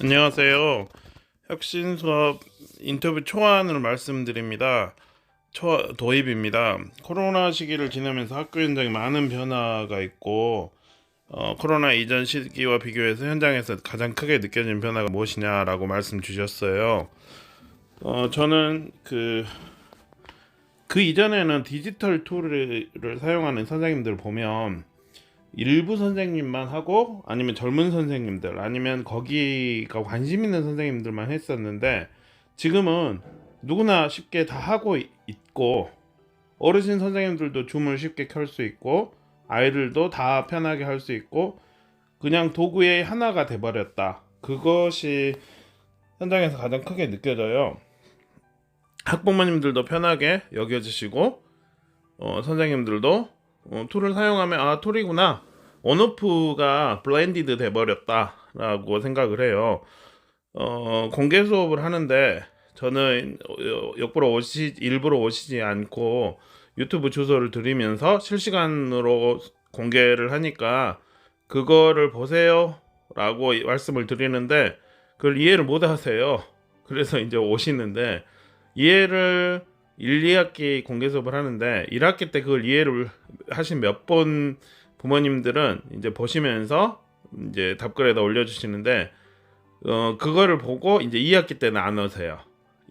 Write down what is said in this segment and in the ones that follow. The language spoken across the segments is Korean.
안녕하세요. 혁신 수업 인터뷰 초안을 말씀드립니다. 도입입니다. 코로나 시기를 지나면서 학교 현장에 많은 변화가 있고, 코로나 이전 시기와 비교해서 현장에서 가장 크게 느껴진 변화가 무엇이냐라고 말씀 주셨어요. 저는 그 이전에는 디지털 툴을 사용하는 선생님들 보면 일부 선생님만 하고 아니면 젊은 선생님들 아니면 거기가 관심 있는 선생님들만 했었는데, 지금은 누구나 쉽게 다 하고 있고 어르신 선생님들도 줌을 쉽게 켤 수 있고 아이들도 다 편하게 할 수 있고 그냥 도구의 하나가 돼버렸다. 그것이 현장에서 가장 크게 느껴져요. 학부모님들도 편하게 여겨주시고 선생님들도 툴을 사용하면 툴이구나, 온오프가 블렌디드 돼버렸다 라고 생각을 해요. 공개 수업을 하는데 저는 일부러 오시지 않고 유튜브 주소를 드리면서 실시간으로 공개를 하니까 그거를 보세요 라고 말씀을 드리는데 그걸 이해를 못 하세요. 그래서 이제 오시는데, 이해를 1, 2학기 공개 수업을 하는데 1학기 때 그걸 이해를 하신 몇 번 부모님들은 이제 보시면서 이제 답글에다 올려주시는데, 그거를 보고 이제 2학기 때는 안 오세요.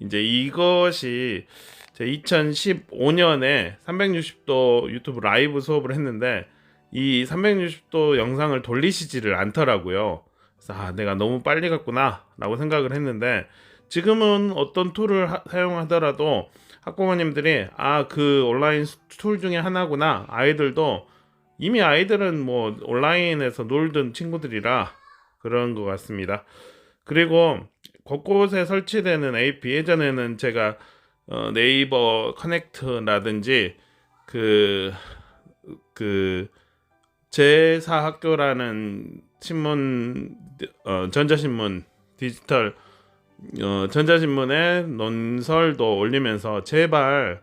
이제 이것이 제 2015년에 360도 유튜브 라이브 수업을 했는데 이 360도 영상을 돌리시지를 않더라고요. 그래서 내가 너무 빨리 갔구나 라고 생각을 했는데, 지금은 어떤 툴을 사용하더라도 학부모님들이 그 온라인 툴 중에 하나구나, 아이들도 이미 아이들은 뭐 온라인에서 놀던 친구들이라 그런 것 같습니다. 그리고 곳곳에 설치되는 AP, 예전에는 제가 네이버 커넥트라든지 그 제사학교라는 신문, 전자신문, 디지털 전자신문에 논설도 올리면서 제발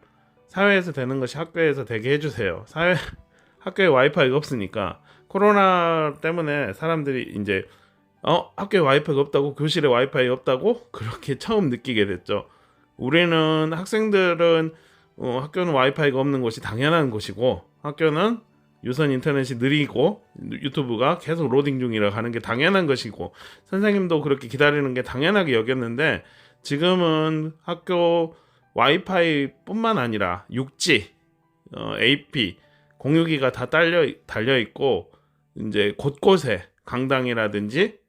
사회에서 되는 것이 학교에서 되게 해주세요. 학교에 와이파이가 없으니까, 코로나 때문에 사람들이 이제 학교에 와이파이가 없다고, 교실에 와이파이가 없다고 그렇게 처음 느끼게 됐죠. 우리는 학생들은 학교는 와이파이가 없는 것이 당연한 것이고, 학교는 유선 인터넷이 느리고 유튜브가 계속 로딩 중이라 가는 게 당연한 것이고, 선생님도 그렇게 기다리는 게 당연하게 여겼는데, 지금은 학교 와이파이 뿐만 아니라 6G, AP, 공유기가 다 달려 있고, 이제 곳곳에 강당이라든지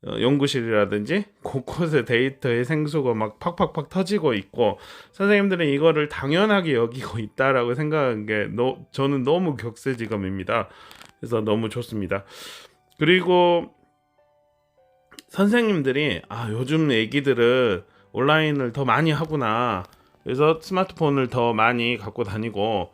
연구실이라든지 곳곳에 데이터의 생수가 막 팍팍팍 터지고 있고, 선생님들은 이거를 당연하게 여기고 있다라고 생각한 게 저는 너무 격세지감입니다. 그래서 너무 좋습니다. 그리고 선생님들이 요즘 애기들은 온라인을 더 많이 하구나, 그래서 스마트폰을 더 많이 갖고 다니고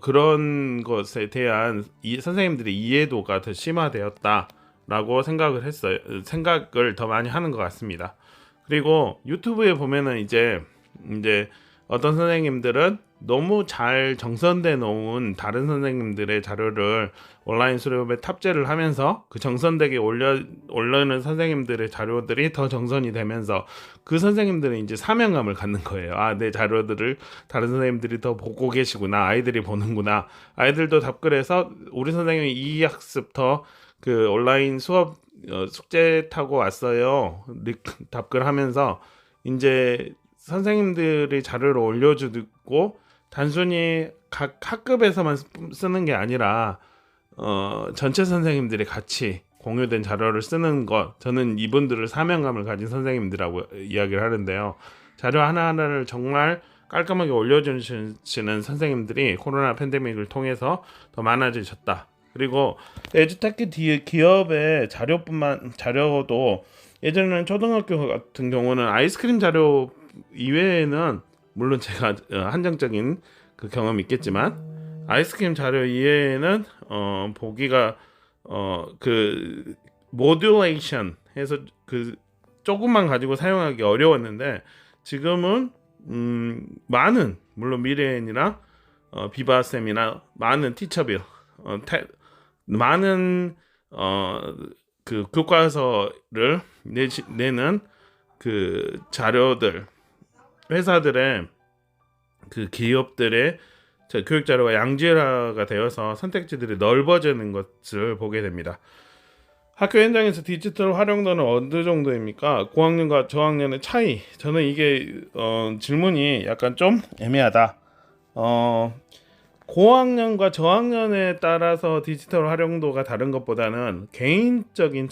그런 것에 대한 선생님들의 이해도가 더 심화되었다 라고 생각을 더 많이 하는 것 같습니다. 그리고 유튜브에 보면은 이제 어떤 선생님들은 너무 잘 정선돼 놓은 다른 선생님들의 자료를 온라인 수업에 탑재를 하면서 그 정선되게 올려는 선생님들의 자료들이 더 정선이 되면서 그 선생님들은 이제 사명감을 갖는 거예요. 내 자료들을 다른 선생님들이 더 보고 계시구나, 아이들이 보는구나, 아이들도 답글에서 우리 선생님이 이 학습 더 온라인 수업 숙제 타고 왔어요 답글하면서 이제 선생님들이 자료를 올려주고 단순히 각 학급에서만 쓰는 게 아니라 전체 선생님들이 같이 공유된 자료를 쓰는 것, 저는 이분들을 사명감을 가진 선생님들이라고 이야기를 하는데요. 자료 하나하나를 정말 깔끔하게 올려주시는 선생님들이 코로나 팬데믹을 통해서 더 많아지셨다. 그리고 에듀테크 기업의 자료도 예전에는 초등학교 같은 경우는 아이스크림 자료 이외에는, 물론 제가 한정적인 그 경험이 있겠지만 아이스크림 자료 이외에는 보기가 모듈레이션 해서 조금만 가지고 사용하기 어려웠는데, 지금은 많은, 물론 미래엔이나 비바쌤이나 많은 티처빌, 많은 교과서를 내는 그 자료들, 회사들의 그 기업들의 교육 자료가 양질화가 되어서 선택지들이 넓어지는 것을 보게 됩니다. 학교 현장에서 디지털 활용도는 어느 정도입니까? 고학년과 저학년의 차이. 저는 이게 질문이 약간 좀 애매하다. 고학년과 저학년에 따라서 디지털 활용도가 다른 것보다는 개인적인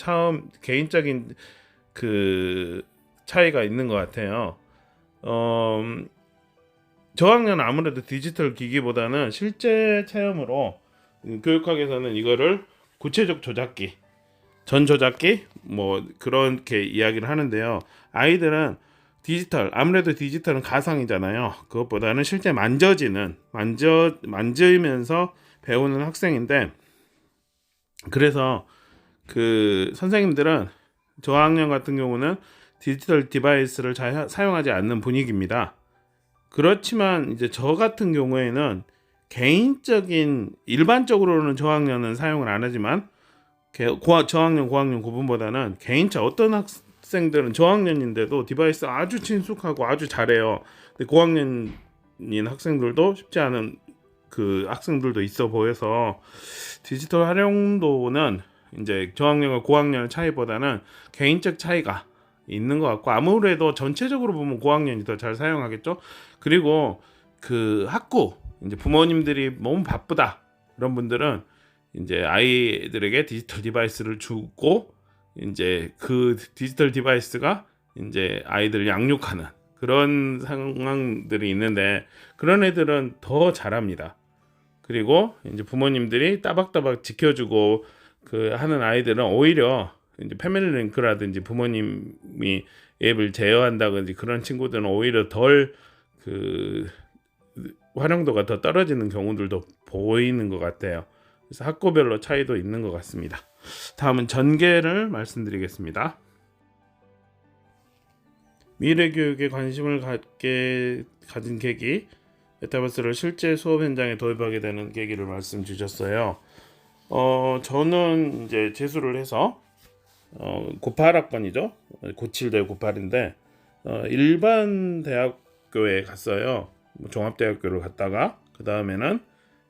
그 차이가 있는 것 같아요. 저학년은 아무래도 디지털 기기보다는 실제 체험으로 교육학에서는 이거를 구체적 조작기, 전 조작기 뭐 그렇게 이야기를 하는데요. 아이들은 아무래도 디지털은 가상이잖아요. 그것보다는 실제 만지면서 배우는 학생인데, 그래서 그 선생님들은 저학년 같은 경우는 디지털 디바이스를 잘 사용하지 않는 분위기입니다. 그렇지만 이제 저 같은 경우에는 일반적으로는 저학년은 사용을 안 하지만 저학년, 고학년 구분보다는 개인차, 어떤 학생들은 저학년인데도 디바이스 아주 친숙하고 아주 잘해요. 근데 고학년인 학생들도 쉽지 않은 그 학생들도 있어 보여서 디지털 활용도는 이제 저학년과 고학년의 차이보다는 개인적 차이가 있는 것 같고, 아무래도 전체적으로 보면 고학년이 더 잘 사용하겠죠. 그리고 그 학구, 이제 부모님들이 너무 바쁘다 이런 분들은 이제 아이들에게 디지털 디바이스를 주고, 이제 그 디지털 디바이스가 이제 아이들을 양육하는 그런 상황들이 있는데, 그런 애들은 더 잘합니다. 그리고 이제 부모님들이 따박따박 지켜주고 그 하는 아이들은 오히려 이제 패밀리링크라든지 부모님이 앱을 제어한다든지 그런 친구들은 오히려 덜 그 활용도가 더 떨어지는 경우들도 보이는 것 같아요. 그래서 학교별로 차이도 있는 것 같습니다. 다음은 전개를 말씀드리겠습니다. 미래 교육에 관심을 가진 계기, 메타버스를 실제 수업 현장에 도입하게 되는 계기를 말씀 주셨어요. 저는 이제 재수를 해서 98학번이죠. 97대 98인데 일반 대학교에 갔어요. 종합대학교를 갔다가 그 다음에는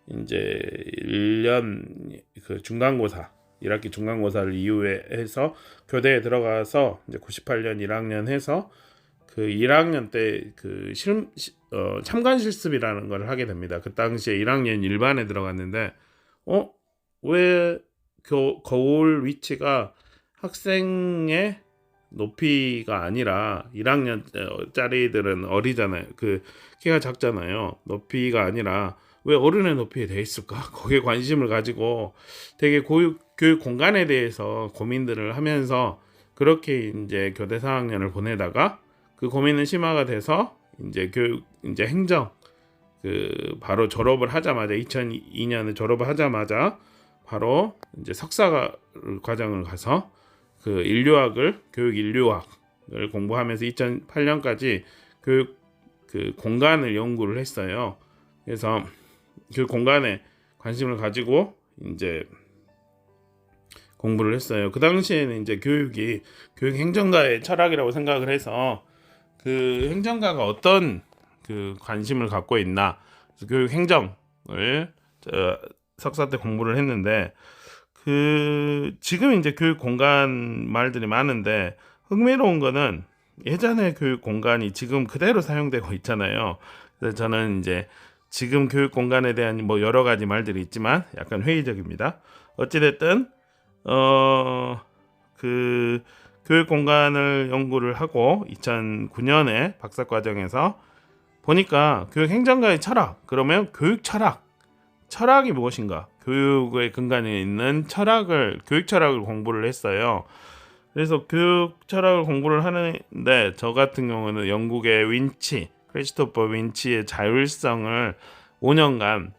이제 1년 그 중간고사 1학기 중간고사를 이후에 해서 교대에 들어가서 이제 98년 1학년 해서 그 1학년 때 그 참관 실습이라는 걸 하게 됩니다. 그 당시에 1학년 일반에 들어갔는데 왜 거울 위치가 학생의 높이가 아니라 1학년짜리들은 어리잖아요. 그 키가 작잖아요. 높이가 아니라 왜 어른의 높이에 돼 있을까? 거기에 관심을 가지고 되게 교육 공간에 대해서 고민들을 하면서 그렇게 이제 교대 4학년을 보내다가 그 고민은 심화가 돼서 이제 이제 행정 바로 졸업을 하자마자 2002년에 졸업을 하자마자 바로 이제 석사 과정을 가서 그 교육 인류학을 공부하면서 2008년까지 교육 공간을 연구를 했어요. 그래서 그 공간에 관심을 가지고 이제 공부를 했어요. 그 당시에는 이제 교육 행정가의 철학이라고 생각을 해서 그 행정가가 어떤 그 관심을 갖고 있나, 그래서 교육 행정을 석사 때 공부를 했는데, 지금 이제 교육 공간 말들이 많은데 흥미로운 거는 예전의 교육 공간이 지금 그대로 사용되고 있잖아요. 그래서 저는 이제 지금 교육 공간에 대한 뭐 여러 가지 말들이 있지만 약간 회의적입니다. 어찌됐든 그 교육 공간을 연구를 하고 2009년에 박사과정에서 보니까 교육 행정가의 철학, 그러면 교육 철학이 무엇인가? 교육의 근간에 있는 교육 철학을 공부를 했어요. 그래서 교육 철학을 공부를 하는데 저 같은 경우는 영국의 크리스토퍼 윈치의 자율성을 5년간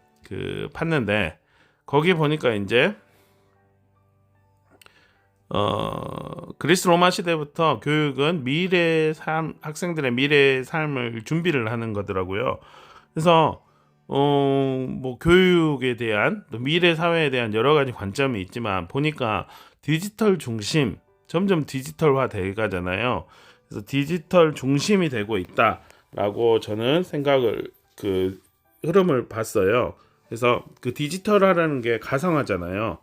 팠는데, 거기 보니까 이제 그리스 로마 시대부터 교육은 학생들의 미래 삶을 준비를 하는 거더라고요. 그래서 뭐 교육에 대한 또 미래 사회에 대한 여러 가지 관점이 있지만 보니까 디지털 중심 점점 디지털화 돼 가잖아요. 그래서 디지털 중심이 되고 있다라고 저는 생각을 그 흐름을 봤어요. 그래서 그 디지털화라는 게 가상화잖아요.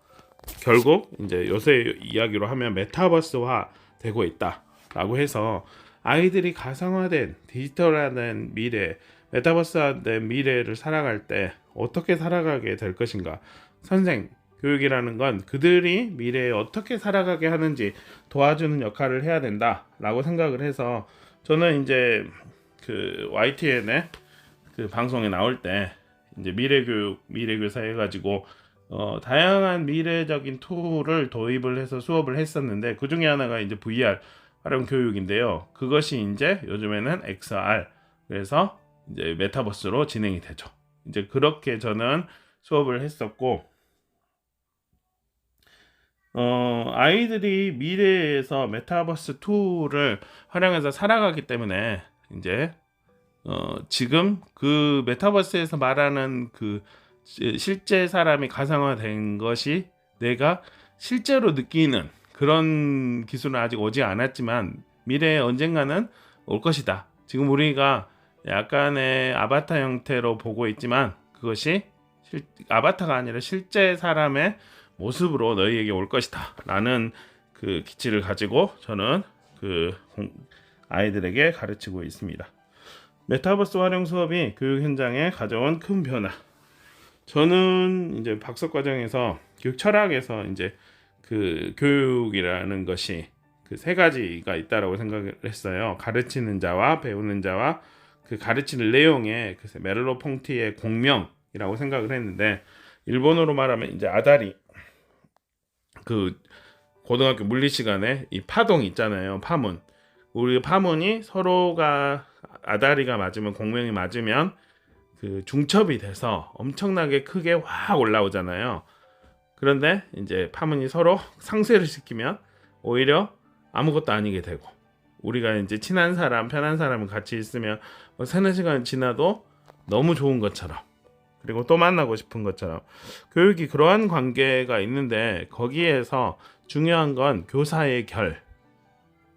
결국 이제 요새 이야기로 하면 메타버스화 되고 있다라고 해서 아이들이 가상화된 디지털화된 미래, 메타버스화된 미래를 살아갈 때 어떻게 살아가게 될 것인가? 선생 교육이라는 건 그들이 미래에 어떻게 살아가게 하는지 도와주는 역할을 해야 된다라고 생각을 해서 저는 이제 그 YTN의 그 방송에 나올 때 이제 미래교사 해가지고 다양한 미래적인 툴을 도입을 해서 수업을 했었는데 그 중에 하나가 이제 VR 활용 교육인데요. 그것이 이제 요즘에는 XR 그래서 이제 메타버스로 진행이 되죠. 이제 그렇게 저는 수업을 했었고 아이들이 미래에서 메타버스 툴을 활용해서 살아가기 때문에 이제 지금 그 메타버스에서 말하는 그 실제 사람이 가상화된 것이 내가 실제로 느끼는 그런 기술은 아직 오지 않았지만 미래에 언젠가는 올 것이다. 지금 우리가 약간의 아바타 형태로 보고 있지만 그것이 아바타가 아니라 실제 사람의 모습으로 너희에게 올 것이다 라는 그 기치를 가지고 저는 그 아이들에게 가르치고 있습니다. 메타버스 활용 수업이 교육 현장에 가져온 큰 변화. 저는 이제 박사 과정에서 교육 철학에서 이제 그 교육이라는 것이 그 세 가지가 있다라고 생각을 했어요. 가르치는 자와 배우는 자와 그 가르치는 내용의 그 메를로 퐁티의 공명이라고 생각을 했는데 일본어로 말하면 이제 아다리 그 고등학교 물리 시간에 이 파동 있잖아요. 파문. 우리 파문이 서로가 아다리가 맞으면 공명이 맞으면 그 중첩이 돼서 엄청나게 크게 확 올라오잖아요. 그런데 이제 파문이 서로 상쇄를 시키면 오히려 아무것도 아니게 되고 우리가 이제 친한 사람, 편한 사람은 같이 있으면 뭐 3-4시간 지나도 너무 좋은 것처럼 그리고 또 만나고 싶은 것처럼 교육이 그러한 관계가 있는데 거기에서 중요한 건 교사의 결,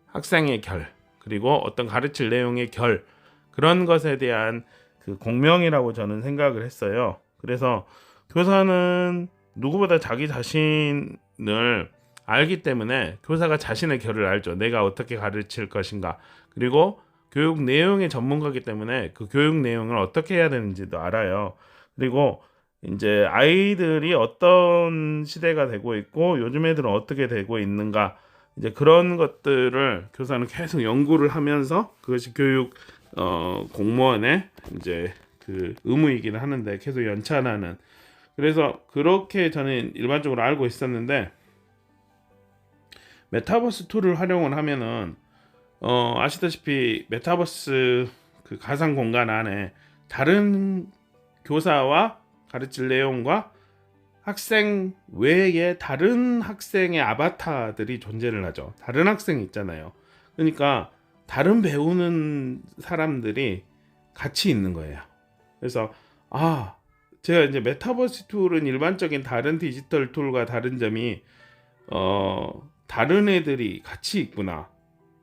학생의 결, 그리고 어떤 가르칠 내용의 결 그런 것에 대한 그 공명이라고 저는 생각을 했어요. 그래서 교사는 누구보다 자기 자신을 알기 때문에 교사가 자신의 결을 알죠. 내가 어떻게 가르칠 것인가. 그리고 교육 내용의 전문가이기 때문에 그 교육 내용을 어떻게 해야 되는지도 알아요. 그리고 이제 아이들이 어떤 시대가 되고 있고 요즘 애들은 어떻게 되고 있는가 이제 그런 것들을 교사는 계속 연구를 하면서 그것이 교육 공무원의 이제 그 의무이기는 하는데 계속 연찬하는 그래서 그렇게 저는 일반적으로 알고 있었는데 메타버스 툴을 활용을 하면은 아시다시피 메타버스 그 가상 공간 안에 다른 교사와 가르칠 내용과 학생 외에 다른 학생의 아바타들이 존재를 하죠. 다른 학생이 있잖아요. 그러니까 다른 배우는 사람들이 같이 있는 거예요. 그래서 제가 이제 메타버스 툴은 일반적인 다른 디지털 툴과 다른 점이 다른 애들이 같이 있구나.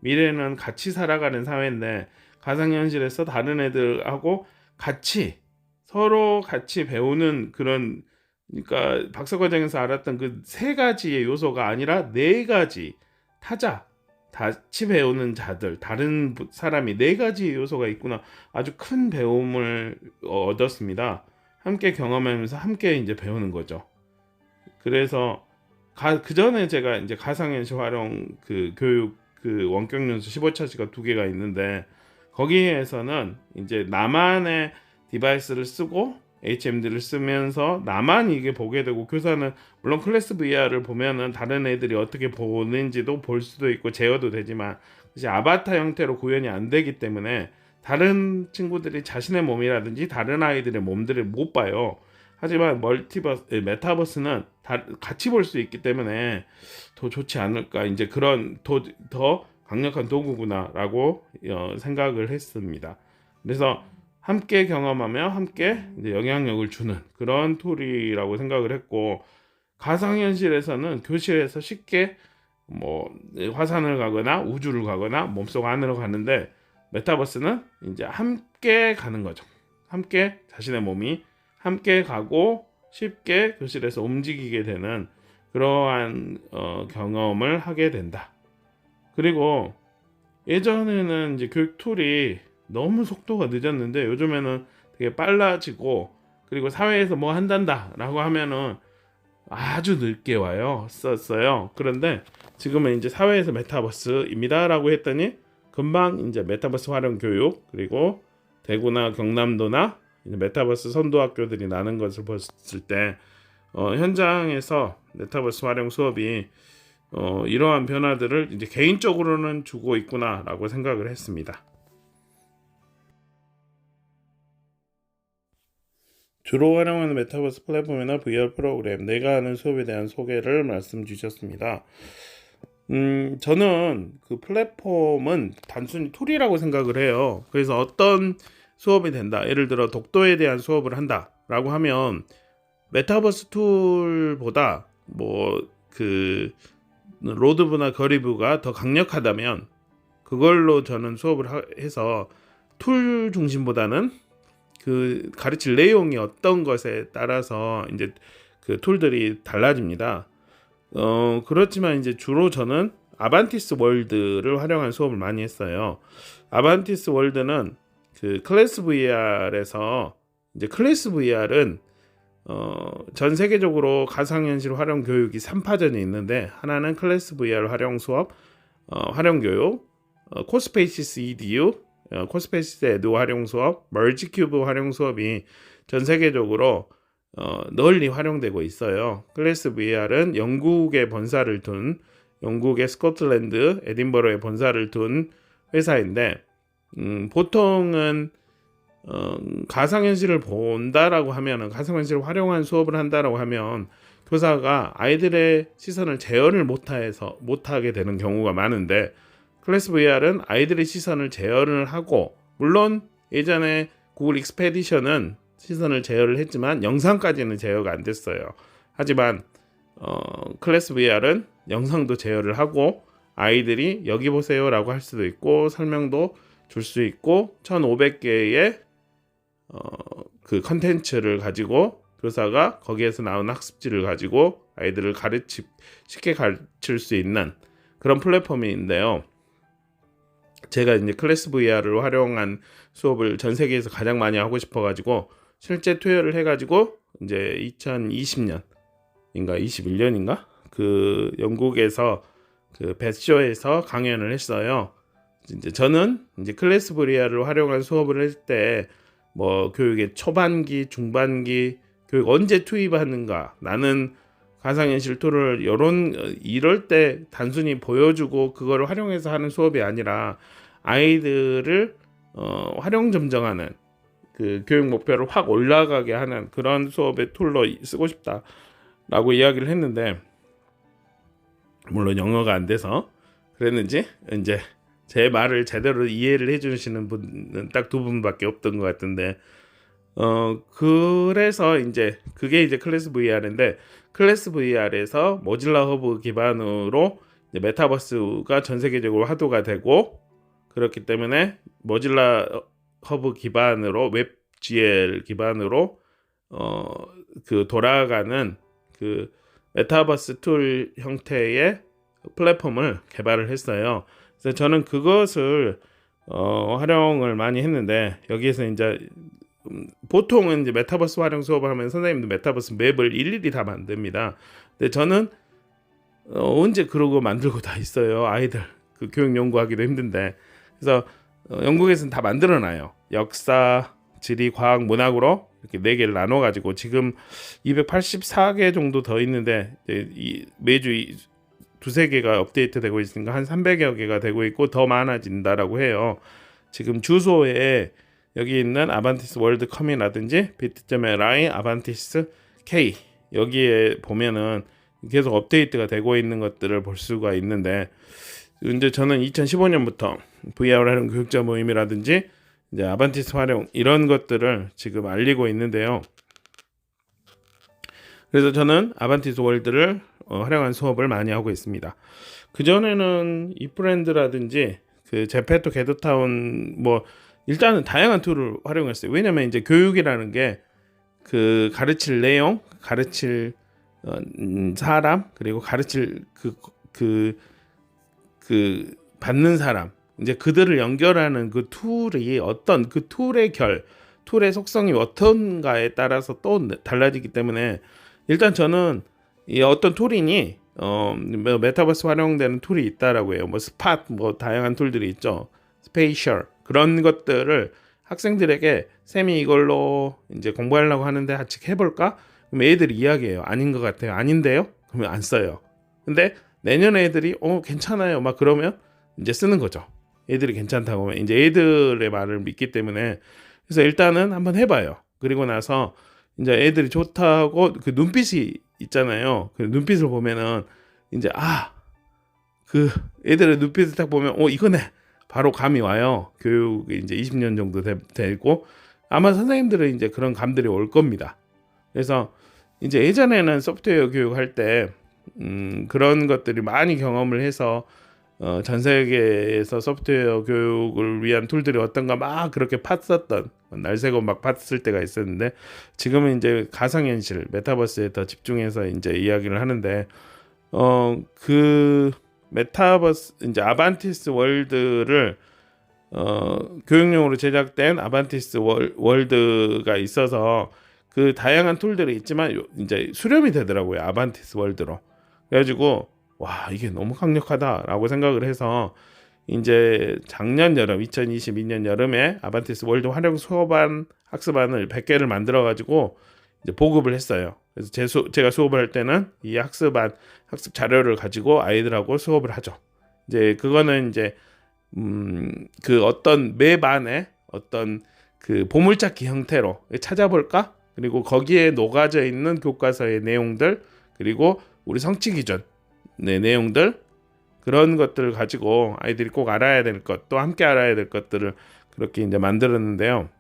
미래는 같이 살아가는 사회인데 가상현실에서 다른 애들하고 같이 서로 같이 배우는 그런 그러니까 박사과정에서 알았던 그 3가지의 요소가 아니라 4가지 타자 같이 배우는 자들 다른 사람이 4가지의 요소가 있구나 아주 큰 배움을 얻었습니다. 함께 경험하면서 함께 이제 배우는 거죠. 그래서 그 전에 제가 이제 가상현실 활용 그 교육 그 원격 연수 15차시가 2개가 있는데 거기에서는 이제 나만의 디바이스를 쓰고 HMD를 쓰면서 나만 이게 보게 되고 교사는 물론 클래스 VR을 보면은 다른 애들이 어떻게 보는지도 볼 수도 있고 제어도 되지만 사실 아바타 형태로 구현이 안 되기 때문에 다른 친구들이 자신의 몸이라든지 다른 아이들의 몸들을 못 봐요. 하지만 메타버스는 같이 볼 수 있기 때문에 더 좋지 않을까 이제 그런 더 강력한 도구구나라고 생각을 했습니다. 그래서 함께 경험하며 함께 이제 영향력을 주는 그런 툴이라고 생각을 했고 가상현실에서는 교실에서 쉽게 뭐 화산을 가거나 우주를 가거나 몸속 안으로 가는데, 메타버스는 이제 함께 가는 거죠. 함께 자신의 몸이 함께 가고 쉽게 교실에서 움직이게 되는 그러한 경험을 하게 된다. 그리고 예전에는 이제 교육 툴이 너무 속도가 늦었는데 요즘에는 되게 빨라지고, 그리고 사회에서 뭐 한단다라고 하면은 아주 늦게 와요. 썼어요. 그런데 지금은 이제 사회에서 메타버스입니다라고 했더니 금방 이제 메타버스 활용 교육, 그리고 대구나 경남도나 이제 메타버스 선도 학교들이 나는 것을 봤을 때 현장에서 메타버스 활용 수업이 이러한 변화들을 이제 개인적으로는 주고 있구나라고 생각을 했습니다. 주로 활용하는 메타버스 플랫폼이나 VR 프로그램, 내가 하는 수업에 대한 소개를 말씀 주셨습니다. 저는 그 플랫폼은 단순히 툴이라고 생각을 해요. 그래서 어떤 수업이 된다, 예를 들어 독도에 대한 수업을 한다라고 하면 메타버스 툴보다 뭐 그 로드뷰나 거리뷰가 더 강력하다면 그걸로 저는 수업을 해서 툴 중심보다는 그 가르칠 내용이 어떤 것에 따라서 이제 그 툴들이 달라집니다. 그렇지만 이제 주로 저는 아반티스 월드를 활용한 수업을 많이 했어요. 아반티스 월드는 그 클래스 VR에서, 이제 클래스 VR은 전 세계적으로 가상현실 활용 교육이 3파전이 있는데, 하나는 클래스 VR 활용 수업, 활용 교육, 코스페이시스 EDU, 코스페이시스 에듀 활용 수업, 멀지큐브 활용 수업이 전 세계적으로 널리 활용되고 있어요. 클래스 VR은 영국의 본사를 둔, 영국의 스코틀랜드 에딘버러에 본사를 둔 회사인데, 보통은 가상현실을 본다라고 하면은, 가상현실을 활용한 수업을 한다라고 하면 교사가 아이들의 시선을 제어를 못하게 되는 경우가 많은데, 클래스 VR은 아이들의 시선을 제어를 하고, 물론 예전에 구글 익스페디션은 시선을 제어를 했지만 영상까지는 제어가 안 됐어요. 하지만 클래스 VR은 영상도 제어를 하고, 아이들이 여기 보세요 라고 할 수도 있고 설명도 줄 수 있고, 1500개의 그 컨텐츠를 가지고 교사가 거기에서 나온 학습지를 가지고 아이들을 쉽게 가르칠 수 있는 그런 플랫폼인데요. 제가 이제 클래스 VR을 활용한 수업을 전 세계에서 가장 많이 하고 싶어가지고 실제 투여를 해가지고 이제 2020년인가 21년인가 그 영국에서 그 베스쇼에서 강연을 했어요. 이제 저는 이제 클래스 VR을 활용한 수업을 할 때 뭐 교육의 초반기, 중반기, 교육 언제 투입하는가, 나는 가상현실 툴을 이럴 때 단순히 보여주고 그걸 활용해서 하는 수업이 아니라 아이들을 활용 점정하는 그 교육 목표를 확 올라가게 하는 그런 수업의 툴로 쓰고 싶다라고 이야기를 했는데, 물론 영어가 안 돼서 그랬는지 이제 제 말을 제대로 이해를 해주시는 분은 딱 2분밖에 없던 것 같은데, 그래서 이제 그게 이제 클래스 VR인데, 클래스 VR에서 모질라 허브 기반으로 이제 메타버스가 전 세계적으로 화두가 되고, 그렇기 때문에 모질라 허브 기반으로 웹GL 기반으로 그 돌아가는 그 메타버스 툴 형태의 플랫폼을 개발을 했어요. 그래서 저는 그것을 활용을 많이 했는데, 여기에서 이제 보통은 이제 메타버스 활용 수업을 하면 선생님도 메타버스 맵을 일일이 다 만듭니다. 근데 저는 언제 그러고 만들고 다 있어요. 아이들 그 교육 연구하기도 힘든데. 그래서 영국에서는 다 만들어놔요. 역사, 지리, 과학, 문학으로 이렇게 4개를 나눠가지고 지금 284개 정도 더 있는데, 매주 2-3개가 업데이트되고 있으니까 한 300여 개가 되고 있고 더 많아진다라고 해요. 지금 주소에 여기 있는 아반티스 월드컴이라든지 bit.ly 아반티스 K 여기에 보면은 계속 업데이트가 되고 있는 것들을 볼 수가 있는데, 이제 저는 2015년부터 VR 활용 교육자 모임이라든지 이제 아반티스 활용 이런 것들을 지금 알리고 있는데요. 그래서 저는 아반티스 월드를 활용한 수업을 많이 하고 있습니다. 그전에는 이프렌드라든지 그 제페토 게더타운 뭐 일단은 다양한 툴을 활용했어요. 왜냐면 이제 교육이라는 게 그 가르칠 내용, 가르칠 사람, 그리고 가르칠 그 받는 사람, 이제 그들을 연결하는 그 툴이 어떤 그 툴의 속성이 어떤가에 따라서 또 달라지기 때문에 일단 저는 이 어떤 툴이니 뭐 메타버스 활용되는 툴이 있다라고 해요. 뭐 스팟, 뭐 다양한 툴들이 있죠. 스페이셜 그런 것들을 학생들에게 쌤이 이걸로 이제 공부하려고 하는데 같이 해볼까? 그럼 애들이 이야기해요. 아닌 것 같아요. 아닌데요? 그러면 안 써요. 근데 내년에 애들이 괜찮아요. 막 그러면 이제 쓰는 거죠. 애들이 괜찮다고 하면 이제 애들의 말을 믿기 때문에 그래서 일단은 한번 해봐요. 그리고 나서 이제 애들이 좋다고 그 눈빛이 있잖아요. 그 눈빛을 보면은 이제 그 애들의 눈빛을 딱 보면 이거네. 바로 감이 와요. 교육이 이제 20년 정도 되고 아마 선생님들은 이제 그런 감들이 올 겁니다. 그래서 이제 예전에는 소프트웨어 교육할 때 그런 것들이 많이 경험을 해서 전 세계에서 소프트웨어 교육을 위한 툴들이 어떤가 막 그렇게 팠었던 날새고 막 팠을 때가 있었는데 지금은 이제 가상현실 메타버스에 더 집중해서 이제 이야기를 하는데 그 메타버스 이제 아반티스 월드를 교육용으로 제작된 아반티스 월드가 있어서 그 다양한 툴들이 있지만 이제 수렴이 되더라고요. 아반티스 월드로. 그래가지고 와 이게 너무 강력하다라고 생각을 해서 이제 작년 여름 2022년 여름에 아반티스 월드 활용 수업반 학습반을 100개를 만들어 가지고 이제 보급을 했어요. 그래서 제가 수업을 할 때는 이 학습 자료를 가지고 아이들하고 수업을 하죠. 이제 그거는 이제 그 어떤 매 반에 어떤 그 보물찾기 형태로 찾아볼까? 그리고 거기에 녹아져 있는 교과서의 내용들 그리고 우리 성취 기준 내용들 그런 것들을 가지고 아이들이 꼭 알아야 될 것, 또 함께 알아야 될 것들을 그렇게 이제 만들었는데요.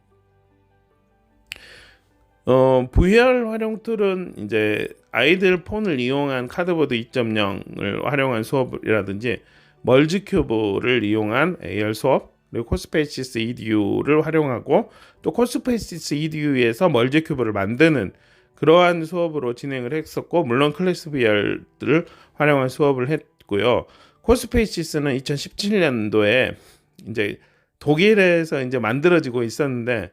VR 활용 툴은 이제 아이들 폰을 이용한 카드보드 2.0을 활용한 수업이라든지 멀즈큐브를 이용한 AR 수업 그리고 코스페이시스 EDU를 활용하고 또 코스페이시스 EDU에서 멀즈큐브를 만드는 그러한 수업으로 진행을 했었고 물론 클래스 VR를 활용한 수업을 했고요. 코스페이시스는 2017년도에 이제 독일에서 이제 만들어지고 있었는데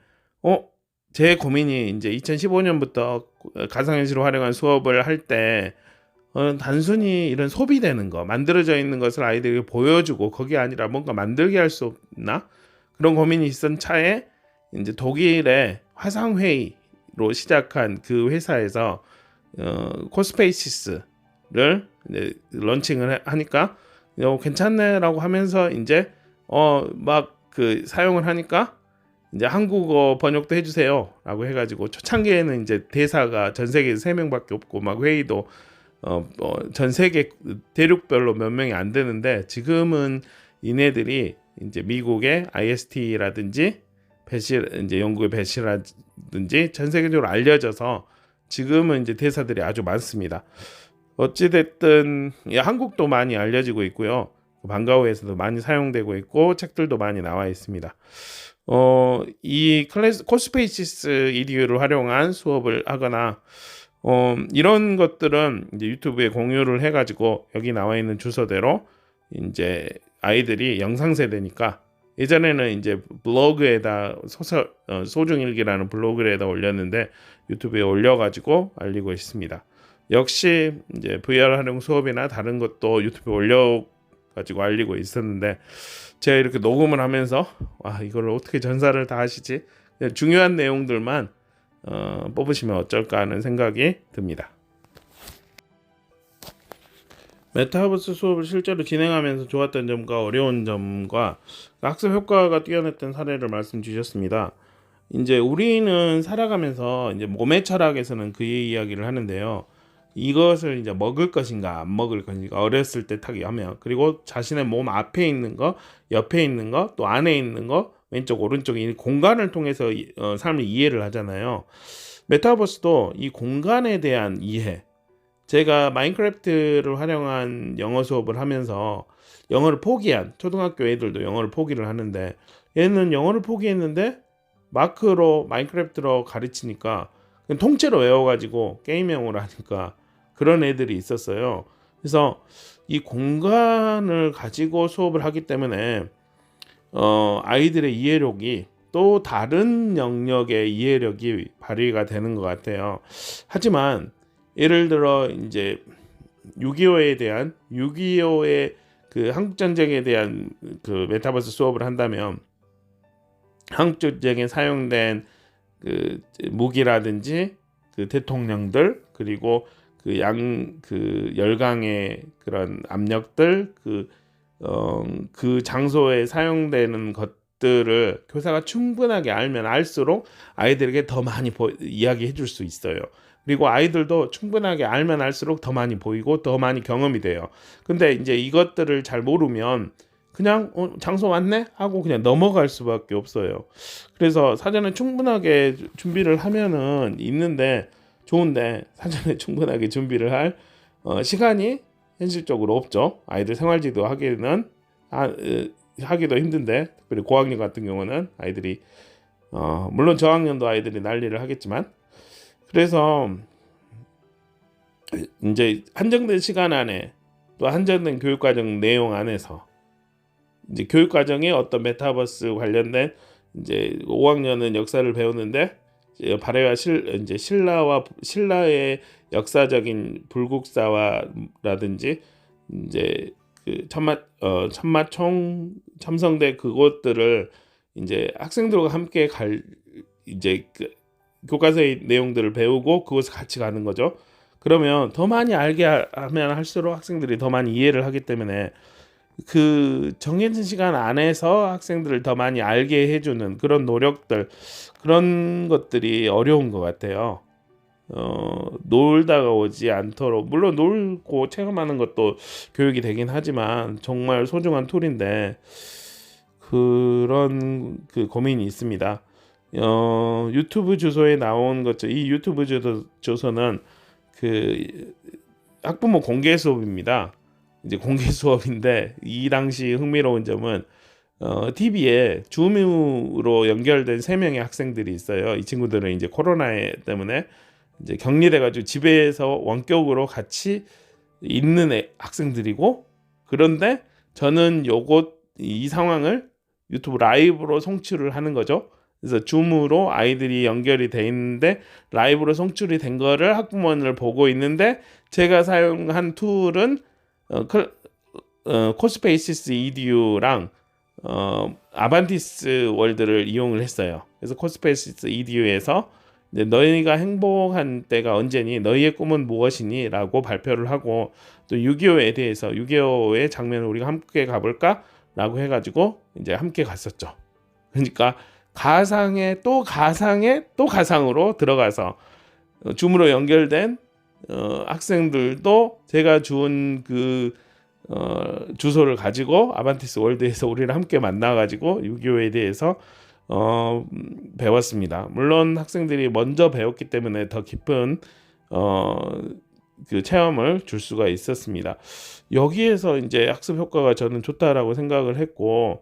제 고민이 이제 2015년부터 가상현실을 활용한 수업을 할 때 단순히 이런 소비되는 거 만들어져 있는 것을 아이들에게 보여주고 그게 아니라 뭔가 만들게 할 수 없나 그런 고민이 있던 차에 이제 독일의 화상회의로 시작한 그 회사에서 코스페이시스를 이제 런칭을 하니까 괜찮네라고 하면서 이제 막 그 사용을 하니까 이제 한국어 번역도 해주세요라고 해가지고 초창기에는 이제 대사가 전 세계에서 3명밖에 없고 막 회의도 전 세계 대륙별로 몇 명이 안 되는데 지금은 이네들이 이제 미국의 IST라든지 이제 영국의 배시라든지 전 세계적으로 알려져서 지금은 이제 대사들이 아주 많습니다. 어찌됐든 한국도 많이 알려지고 있고요. 방과후에서도 많이 사용되고 있고 책들도 많이 나와 있습니다. 이 코스페이시스 EDU를 활용한 수업을 하거나 이런 것들은 이제 유튜브에 공유를 해가지고 여기 나와 있는 주소대로 이제 아이들이 영상 세대니까 예전에는 이제 블로그에다 소중일기라는 블로그에다 올렸는데 유튜브에 올려가지고 알리고 있습니다. 역시 이제 VR 활용 수업이나 다른 것도 유튜브에 올려가지고 알리고 있었는데 제가 이렇게 녹음을 하면서 이걸 어떻게 전사를 다 하시지? 중요한 내용들만 뽑으시면 어쩔까 하는 생각이 듭니다. 메타버스 수업을 실제로 진행하면서 좋았던 점과 어려운 점과 학습 효과가 뛰어났던 사례를 말씀 주셨습니다. 이제 우리는 살아가면서 이제 몸의 철학에서는 그 이야기를 하는데요. 이것을 이제 먹을 것인가 안 먹을 것인가 어렸을 때 타기 하면 그리고 자신의 몸 앞에 있는 거 옆에 있는 거 또 안에 있는 거 왼쪽 오른쪽 이 공간을 통해서 삶을 이해를 하잖아요. 메타버스도 이 공간에 대한 이해. 제가 마인크래프트를 활용한 영어 수업을 하면서 영어를 포기한 초등학교 애들도 영어를 포기를 하는데, 얘는 영어를 포기했는데 마크로 마인크래프트로 가르치니까 그냥 통째로 외워가지고 게임형으로 하니까 그런 애들이 있었어요. 그래서 이 공간을 가지고 수업을 하기 때문에 아이들의 이해력이 또 다른 영역의 이해력이 발휘가 되는 것 같아요. 하지만 예를 들어 이제 6.25의 그 한국전쟁에 대한 그 메타버스 수업을 한다면, 한국전쟁에 사용된 그 무기라든지 그 대통령들, 그리고 그 열강의 그런 압력들, 그 장소에 사용되는 것들을 교사가 충분하게 알면 알수록 아이들에게 더 많이 이야기해 줄 수 있어요. 그리고 아이들도 충분하게 알면 알수록 더 많이 보이고 더 많이 경험이 돼요. 근데 이제 이것들을 잘 모르면 그냥 장소 왔네 하고 그냥 넘어갈 수밖에 없어요. 그래서 사전에 충분하게 준비를 하면은 있는데 좋은데, 사전에 충분하게 준비를 할 시간이 현실적으로 없죠. 아이들 생활지도 하기도 힘든데, 특별히 고학년 같은 경우는 아이들이 물론 저학년도 아이들이 난리를 하겠지만, 그래서 이제 한정된 시간 안에 또 한정된 교육과정 내용 안에서 이제 교육과정에 어떤 메타버스 관련된, 이제 5학년은 역사를 배우는데 발해와 이제 신라의 역사적인 불국사화라든지 이제 그 천마총 첨성대 그것들을 이제 학생들과 함께 이제 그 교과서의 내용들을 배우고 그것을 같이 가는 거죠. 그러면 더 많이 알게 하면 할수록 학생들이 더 많이 이해를 하기 때문에 그 정해진 시간 안에서 학생들을 더 많이 알게 해주는 그런 노력들, 그런 것들이 어려운 것 같아요. 놀다가 오지 않도록, 물론 놀고 체험하는 것도 교육이 되긴 하지만 정말 소중한 툴인데 그런 그 고민이 있습니다. 유튜브 주소에 나온 것처럼 이 유튜브 주소는 그 학부모 공개 수업입니다. 이제 공개 수업인데, 이 당시 흥미로운 점은 TV에 줌으로 연결된 3명의 학생들이 있어요. 이 친구들은 이제 코로나 때문에 이제 격리돼가지고 집에서 원격으로 같이 있는 학생들이고, 그런데 저는 이 상황을 유튜브 라이브로 송출을 하는 거죠. 그래서 줌으로 아이들이 연결이 돼 있는데 라이브로 송출이 된 거를 학부모들 보고 있는데, 제가 사용한 툴은 코스페이시스 EDU랑 아반티스 월드를 이용을 했어요. 그래서 코스페이시스 EDU에서 이제 너희가 행복한 때가 언제니, 너희의 꿈은 무엇이니 라고 발표를 하고, 또 6.25에 대해서 6.25의 장면을 우리가 함께 가볼까 라고 해가지고 이제 함께 갔었죠. 그러니까 가상에 또 가상으로 들어가서 줌으로 연결된 학생들도 제가 준 그 주소를 가지고 아반티스 월드에서 우리를 함께 만나가지고 6.25에 대해서 배웠습니다. 물론 학생들이 먼저 배웠기 때문에 더 깊은 그 체험을 줄 수가 있었습니다. 여기에서 이제 학습 효과가 저는 좋다라고 생각을 했고,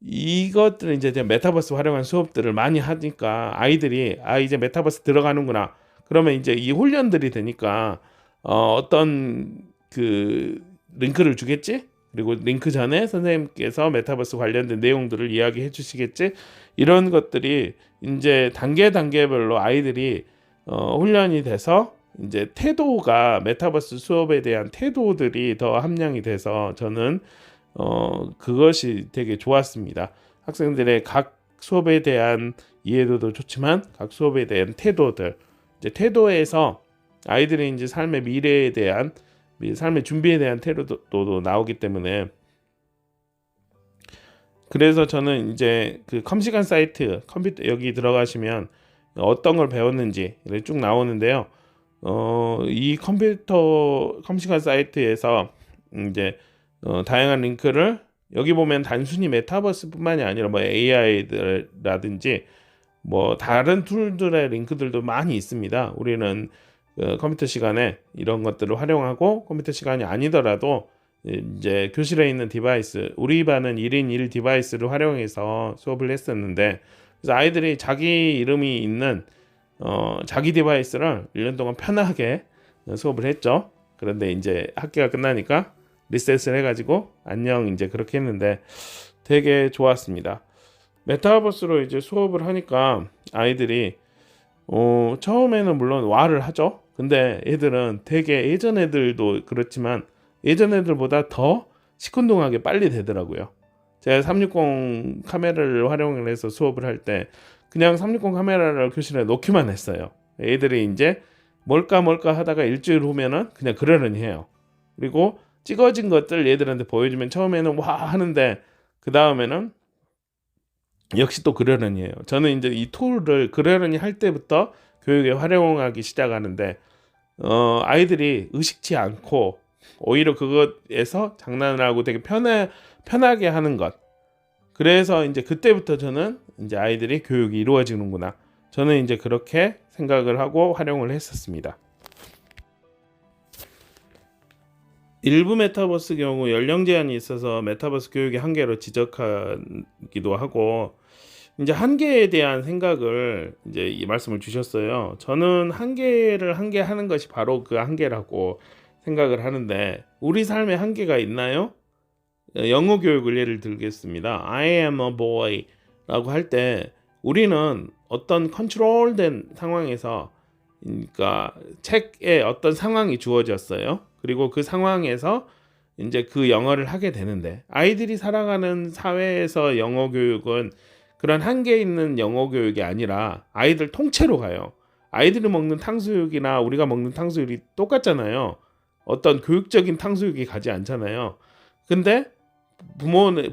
이것들은 이제 메타버스 활용한 수업들을 많이 하니까 아이들이 이제 메타버스 들어가는구나. 그러면 이제 이 훈련들이 되니까 어떤 그 링크를 주겠지? 그리고 링크 전에 선생님께서 메타버스 관련된 내용들을 이야기해 주시겠지? 이런 것들이 이제 단계별로 아이들이 훈련이 돼서 이제 태도가, 메타버스 수업에 대한 태도들이 더 함량이 돼서 저는 그것이 되게 좋았습니다. 학생들의 각 수업에 대한 이해도도 좋지만 각 수업에 대한 태도들, 이제 태도에서 아이들의 이제 삶의 미래에 대한, 삶의 준비에 대한 태도도 나오기 때문에, 그래서 저는 이제 그 컴시간 사이트, 컴퓨터 여기 들어가시면 어떤 걸 배웠는지 쭉 나오는데요. 이 컴시간 사이트에서 이제 다양한 링크를, 여기 보면 단순히 메타버스뿐만이 아니라 뭐 AI라든지 뭐 다른 툴들의 링크들도 많이 있습니다. 우리는 컴퓨터 시간에 이런 것들을 활용하고 컴퓨터 시간이 아니더라도 이제 교실에 있는 디바이스, 우리 반은 1인 1 디바이스를 활용해서 수업을 했었는데, 그래서 아이들이 자기 이름이 있는 자기 디바이스를 1년 동안 편하게 수업을 했죠. 그런데 이제 학기가 끝나니까 리셋을 해가지고 안녕 이제 그렇게 했는데 되게 좋았습니다. 메타버스로 이제 수업을 하니까 아이들이 처음에는 물론 와를 하죠. 근데 애들은 되게 예전 애들도 그렇지만 예전 애들보다 더 시큰둥하게 빨리 되더라고요. 제가 360 카메라를 활용을 해서 수업을 할 때 그냥 360 카메라를 교실에 놓기만 했어요. 애들이 이제 뭘까 하다가 일주일 후면은 그냥 그러려니 해요. 그리고 찍어진 것들 얘들한테 보여주면 처음에는 와 하는데 그 다음에는 역시 또 그러려니 해요. 저는 이제 이 툴을 그러려니 할 때부터 교육에 활용하기 시작하는데 아이들이 의식치 않고 오히려 그것에서 장난을 하고 되게 편하게 하는 것. 그래서 이제 그때부터 저는 이제 아이들이 교육이 이루어지는구나. 저는 이제 그렇게 생각을 하고 활용을 했었습니다. 일부 메타버스 경우 연령 제한이 있어서 메타버스 교육의 한계로 지적하기도 하고, 이제 한계에 대한 생각을 이제 이 말씀을 주셨어요. 저는 한계를 한계하는 것이 바로 그 한계라고 생각을 하는데, 우리 삶에 한계가 있나요? 영어 교육을 예를 들겠습니다. I am a boy 라고 할 때 우리는 어떤 컨트롤된 상황에서, 그러니까 책에 어떤 상황이 주어졌어요. 그리고 그 상황에서 이제 그 영어를 하게 되는데, 아이들이 살아가는 사회에서 영어 교육은 그런 한계 있는 영어 교육이 아니라 아이들 통째로 가요. 아이들이 먹는 탕수육이나 우리가 먹는 탕수육이 똑같잖아요. 어떤 교육적인 탕수육이 가지 않잖아요. 근데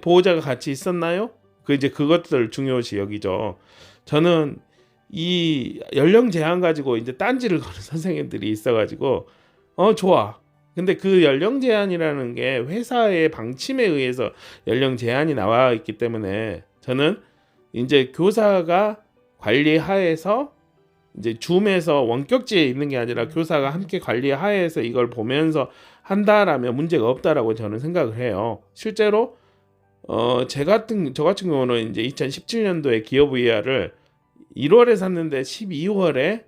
보호자가 같이 있었나요? 이제 그것들 중요시 여기죠. 저는 이 연령 제한 가지고 이제 딴지를 거는 선생님들이 있어가지고 좋아. 근데 그 연령 제한이라는 게 회사의 방침에 의해서 연령 제한이 나와 있기 때문에 저는 이제 교사가 관리하에서 이제 줌에서 원격지에 있는 게 아니라 교사가 함께 관리하에서 이걸 보면서 한다라면 문제가 없다라고 저는 생각을 해요. 실제로 저 같은 경우는 이제 2017년도에 기업 VR을 1월에 샀는데 12월에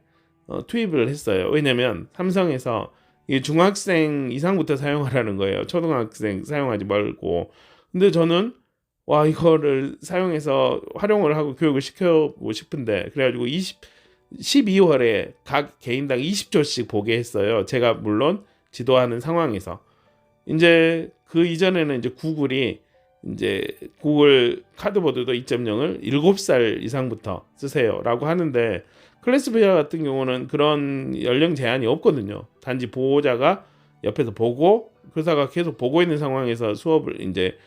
투입을 했어요. 왜냐면 삼성에서 이 중학생 이상부터 사용하라는 거예요. 초등학생 사용하지 말고. 근데 저는 이거를 사용해서 활용을 하고 교육을 시켜보고 싶은데, 그래가지고 12월에 각 개인당 20조씩 보게 했어요. 제가 물론 지도하는 상황에서. 이제 그 이전에는 이제 구글 카드보드도 2.0을 7살 이상부터 쓰세요라고 하는데, 클래스 VR 같은 경우는 그런 연령 제한이 없거든요. 단지 보호자가 옆에서 보고 교사가 계속 보고 있는 상황에서 수업을 이제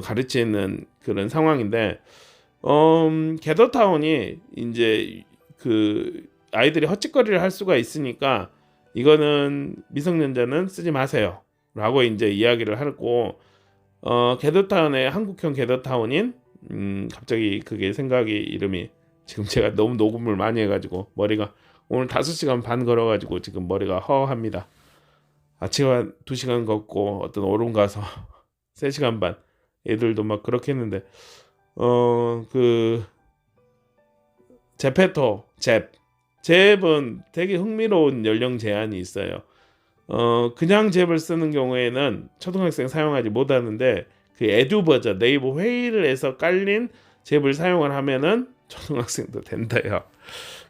가르치는 그런 상황인데, 게더타운이 이제 그 아이들이 헛짓거리를 할 수가 있으니까 이거는 미성년자는 쓰지 마세요라고 이제 이야기를 하고, 게더타운의 한국형 게더타운인 갑자기 그게 생각이 이름이 지금 제가 너무 녹음을 많이 해가지고 머리가 오늘 5시간 반 걸어가지고 지금 머리가 허합니다. 아침에 2시간 걷고 어떤 오름 가서 3시간 반, 애들도 막 그렇게 했는데 그 잽은 되게 흥미로운 연령 제한이 있어요. 그냥 잽을 쓰는 경우에는 초등학생 사용하지 못하는데, 그 에듀 버전 네이버 회의를 해서 깔린 잽을 사용을 하면은 초등학생도 된다요.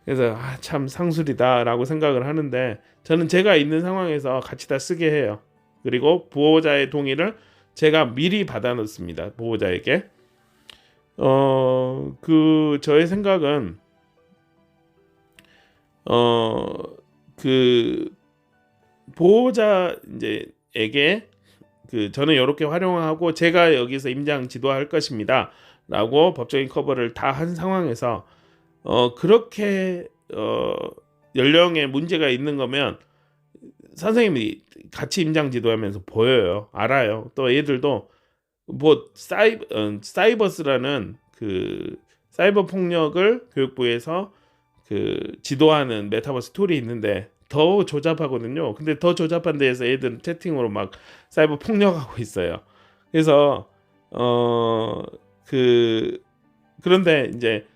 그래서 참 상술이다라고 생각을 하는데, 저는 제가 있는 상황에서 같이 다 쓰게 해요. 그리고 보호자의 동의를 제가 미리 받아놓습니다. 보호자에게. 저의 생각은 그 보호자 이제에게 저는 이렇게 활용하고 제가 여기서 임장 지도할 것입니다라고 법적인 커버를 다 한 상황에서 그렇게 연령에 문제가 있는 거면 선생님이 같이 임장 지도하면서 보여요. 알아요. 또 애들도 뭐 사이버스라는 그 사이버 폭력을 교육부에서 그 지도하는 메타버스 툴이 있는데 더 조잡하거든요. 근데 더 조잡한 데에서 애들은 채팅으로 막 사이버 폭력하고 있어요. 그래서 그 그런데 이제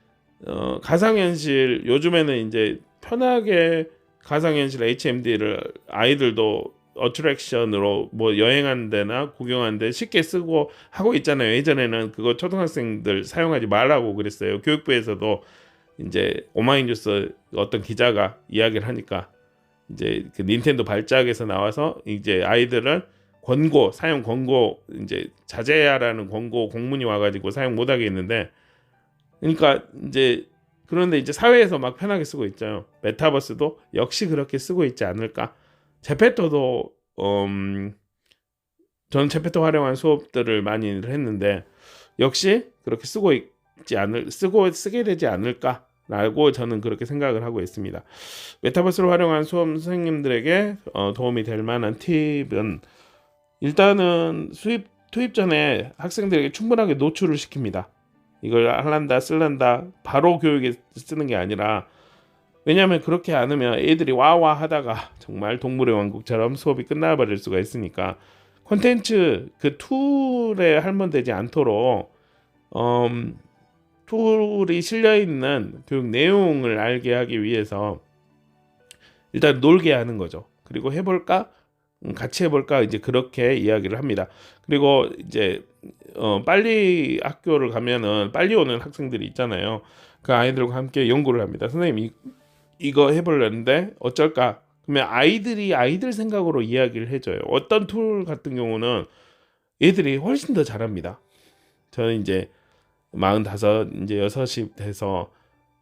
가상현실 요즘에는 이제 편하게 가상현실 HMD를 아이들도 어트랙션으로 뭐 여행하는 데나 구경하는 데 쉽게 쓰고 하고 있잖아요. 예전에는 그거 초등학생들 사용하지 말라고 그랬어요. 교육부에서도 이제 오마이뉴스 어떤 기자가 이야기를 하니까 이제 그 닌텐도 발작에서 나와서 이제 아이들은 권고 사용 권고 이제 자제하라는 권고 공문이 와가지고 사용 못하게 했는데 그러니까 이제 그런데 이제 사회에서 막 편하게 쓰고 있죠. 메타버스도 역시 그렇게 쓰고 있지 않을까. 제페토도 저는 제페토 활용한 수업들을 많이 했는데 역시 그렇게 쓰게 되지 않을까라고 저는 그렇게 생각을 하고 있습니다. 메타버스를 활용한 수업 선생님들에게 도움이 될 만한 팁은 일단은 투입 전에 학생들에게 충분하게 노출을 시킵니다. 이걸 할란다 쓸란다 바로 교육에 쓰는 게 아니라 왜냐하면 그렇게 않으면 애들이 와와 하다가 정말 동물의 왕국처럼 수업이 끝나버릴 수가 있으니까 콘텐츠 그 툴에 할만되지 않도록 툴이 실려있는 교육 내용을 알게 하기 위해서 일단 놀게 하는 거죠. 그리고 해볼까? 같이 해볼까? 이제 그렇게 이야기를 합니다. 그리고 이제 빨리 학교를 가면은 빨리 오는 학생들이 있잖아요. 그 아이들과 함께 연구를 합니다. 선생님 이거 해보려는데 어쩔까? 그러면 아이들이 아이들 생각으로 이야기를 해줘요. 어떤 툴 같은 경우는 애들이 훨씬 더 잘합니다. 저는 이제 45 이제 6이 돼서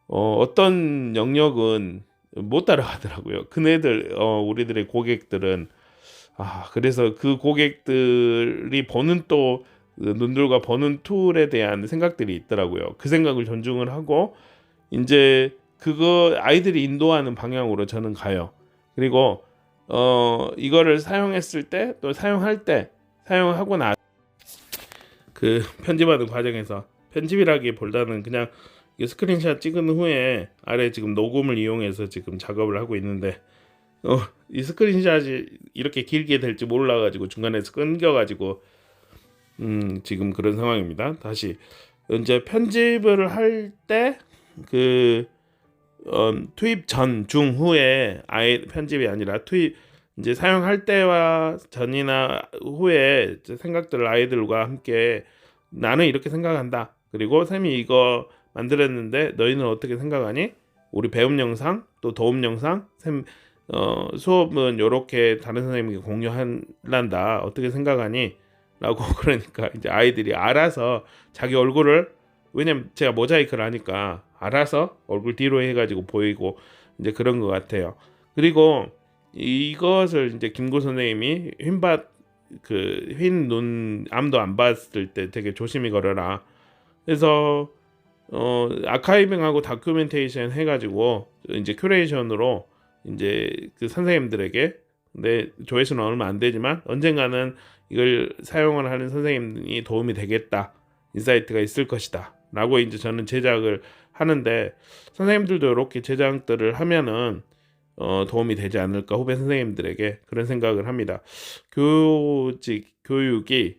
어떤 영역은 못 따라가더라고요. 그네들 우리들의 고객들은 그래서 그 고객들이 보는 또 눈들과 보는 툴에 대한 생각들이 있더라고요. 그 생각을 존중을 하고 이제 그거 아이들이 인도하는 방향으로 저는 가요. 그리고 이거를 사용했을 때 또 사용할 때 사용하고 나 그 편집하는 과정에서 편집이라기보다는 그냥 이 스크린샷 찍은 후에 아래 지금 녹음을 이용해서 지금 작업을 하고 있는데 이 스크린샷이 이렇게 길게 될지 몰라가지고 중간에서 끊겨가지고 지금 그런 상황입니다. 다시 이제 편집을 할 때 그 투입 전, 중, 후에 아예 편집이 아니라 투입 이제 사용할 때와 전이나 후에 생각들을 아이들과 함께 나는 이렇게 생각한다. 그리고 쌤이 이거 만들었는데 너희는 어떻게 생각하니? 우리 배움 영상 또 도움 영상 쌤 수업은 이렇게 다른 선생님에게 공유한란다. 어떻게 생각하니? 라고 그러니까 이제 아이들이 알아서 자기 얼굴을 왜냐면 제가 모자이크를 하니까 알아서 얼굴 뒤로 해가지고 보이고 이제 그런 것 같아요. 그리고 이것을 이제 김구 선생님이 흰 눈 아무도 안 봤을 때 되게 조심히 걸어라. 그래서 아카이빙하고 다큐멘테이션 해가지고 이제 큐레이션으로 이제 그 선생님들에게 내 조회수는 얼마 안 되지만 언젠가는 이걸 사용을 하는 선생님이 도움이 되겠다 인사이트가 있을 것이다 라고 이제 저는 제작을 하는데 선생님들도 이렇게 제작들을 하면은 도움이 되지 않을까 후배 선생님들에게 그런 생각을 합니다. 교육이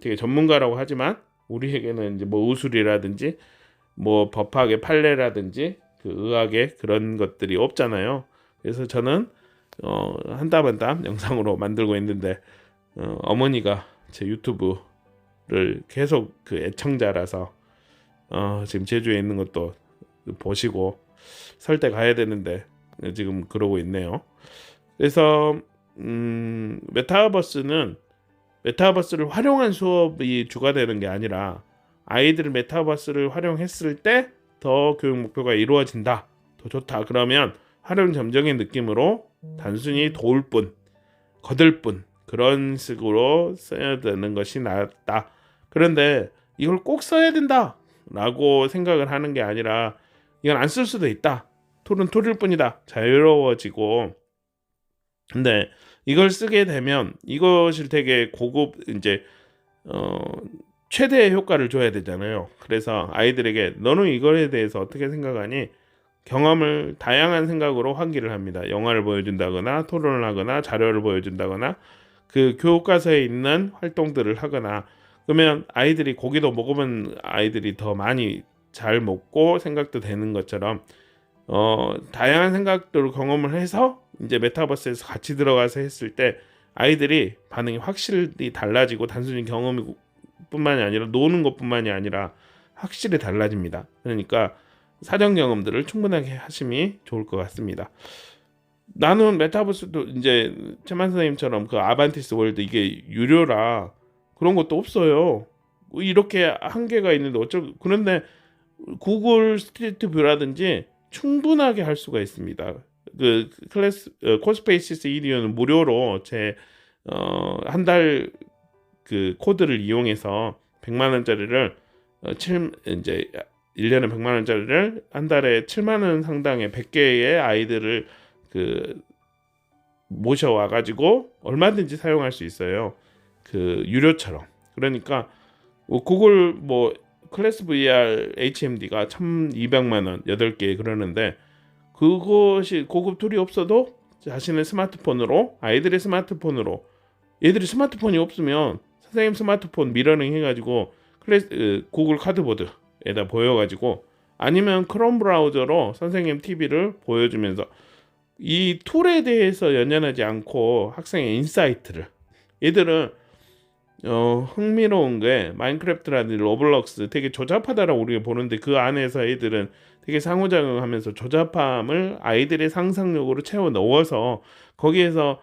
되게 전문가라고 하지만 우리에게는 이제 뭐 의술이라든지 뭐 법학의 판례라든지 그 의학의 그런 것들이 없잖아요. 그래서 저는 한 땀 한 땀 영상으로 만들고 있는데 어머니가 제 유튜브를 계속 그 애청자라서 지금 제주에 있는 것도 보시고 설 때 가야 되는데 지금 그러고 있네요. 그래서 메타버스를 활용한 수업이 주가 되는 게 아니라 아이들이 메타버스를 활용했을 때 더 교육 목표가 이루어진다. 더 좋다. 그러면 활용 점정의 느낌으로 단순히 도울 뿐, 거들 뿐 그런 식으로 써야 되는 것이 낫다. 그런데 이걸 꼭 써야 된다 라고 생각을 하는 게 아니라 이건 안 쓸 수도 있다. 툴은 툴일 뿐이다. 자유로워지고 근데 이걸 쓰게 되면 이것이 되게 고급 이제 최대의 효과를 줘야 되잖아요. 그래서 아이들에게 너는 이거에 대해서 어떻게 생각하니? 경험을 다양한 생각으로 환기를 합니다. 영화를 보여준다거나 토론을 하거나 자료를 보여준다거나 그 교과서에 있는 활동들을 하거나, 그러면 아이들이 고기도 먹으면 아이들이 더 많이 잘 먹고 생각도 되는 것처럼 다양한 생각들을 경험을 해서 이제 메타버스에서 같이 들어가서 했을 때 아이들이 반응이 확실히 달라지고, 단순히 경험이 뿐만이 아니라 노는 것뿐만이 아니라 확실히 달라집니다. 그러니까 사전 경험들을 충분하게 하심이 좋을 것 같습니다. 나는 메타버스도 이제 최만 선생님처럼 그 아반티스 월드 이게 유료라 그런 것도 없어요. 이렇게 한계가 있는데 그런데 구글 스트리트 뷰라든지 충분하게 할 수가 있습니다. 그 코스페이시스 이디오는 무료로 제 한 달 그 코드를 이용해서 100만 원짜리를 이제 1년에 100만 원짜리를 한 달에 7만 원 상당의 100개의 아이들을 그 모셔와 가지고 얼마든지 사용할 수 있어요. 그 유료처럼. 그러니까 구글 클래스 VR HMD가 1,200만 원 8개 그러는데, 그것이 고급 툴이 없어도 자신의 스마트폰으로, 아이들의 스마트폰으로, 얘들이 스마트폰이 없으면 선생님 스마트폰 미러링 해가지고 구글 카드보드에다 보여가지고, 아니면 크롬 브라우저로 선생님 TV를 보여주면서 이 툴에 대해서 연연하지 않고 학생의 인사이트를, 얘들은 흥미로운 게 마인크래프트라든지 로블록스 되게 조잡하다라고 우리가 보는데, 그 안에서 애들은 되게 상호작용하면서 조잡함을 아이들의 상상력으로 채워 넣어서 거기에서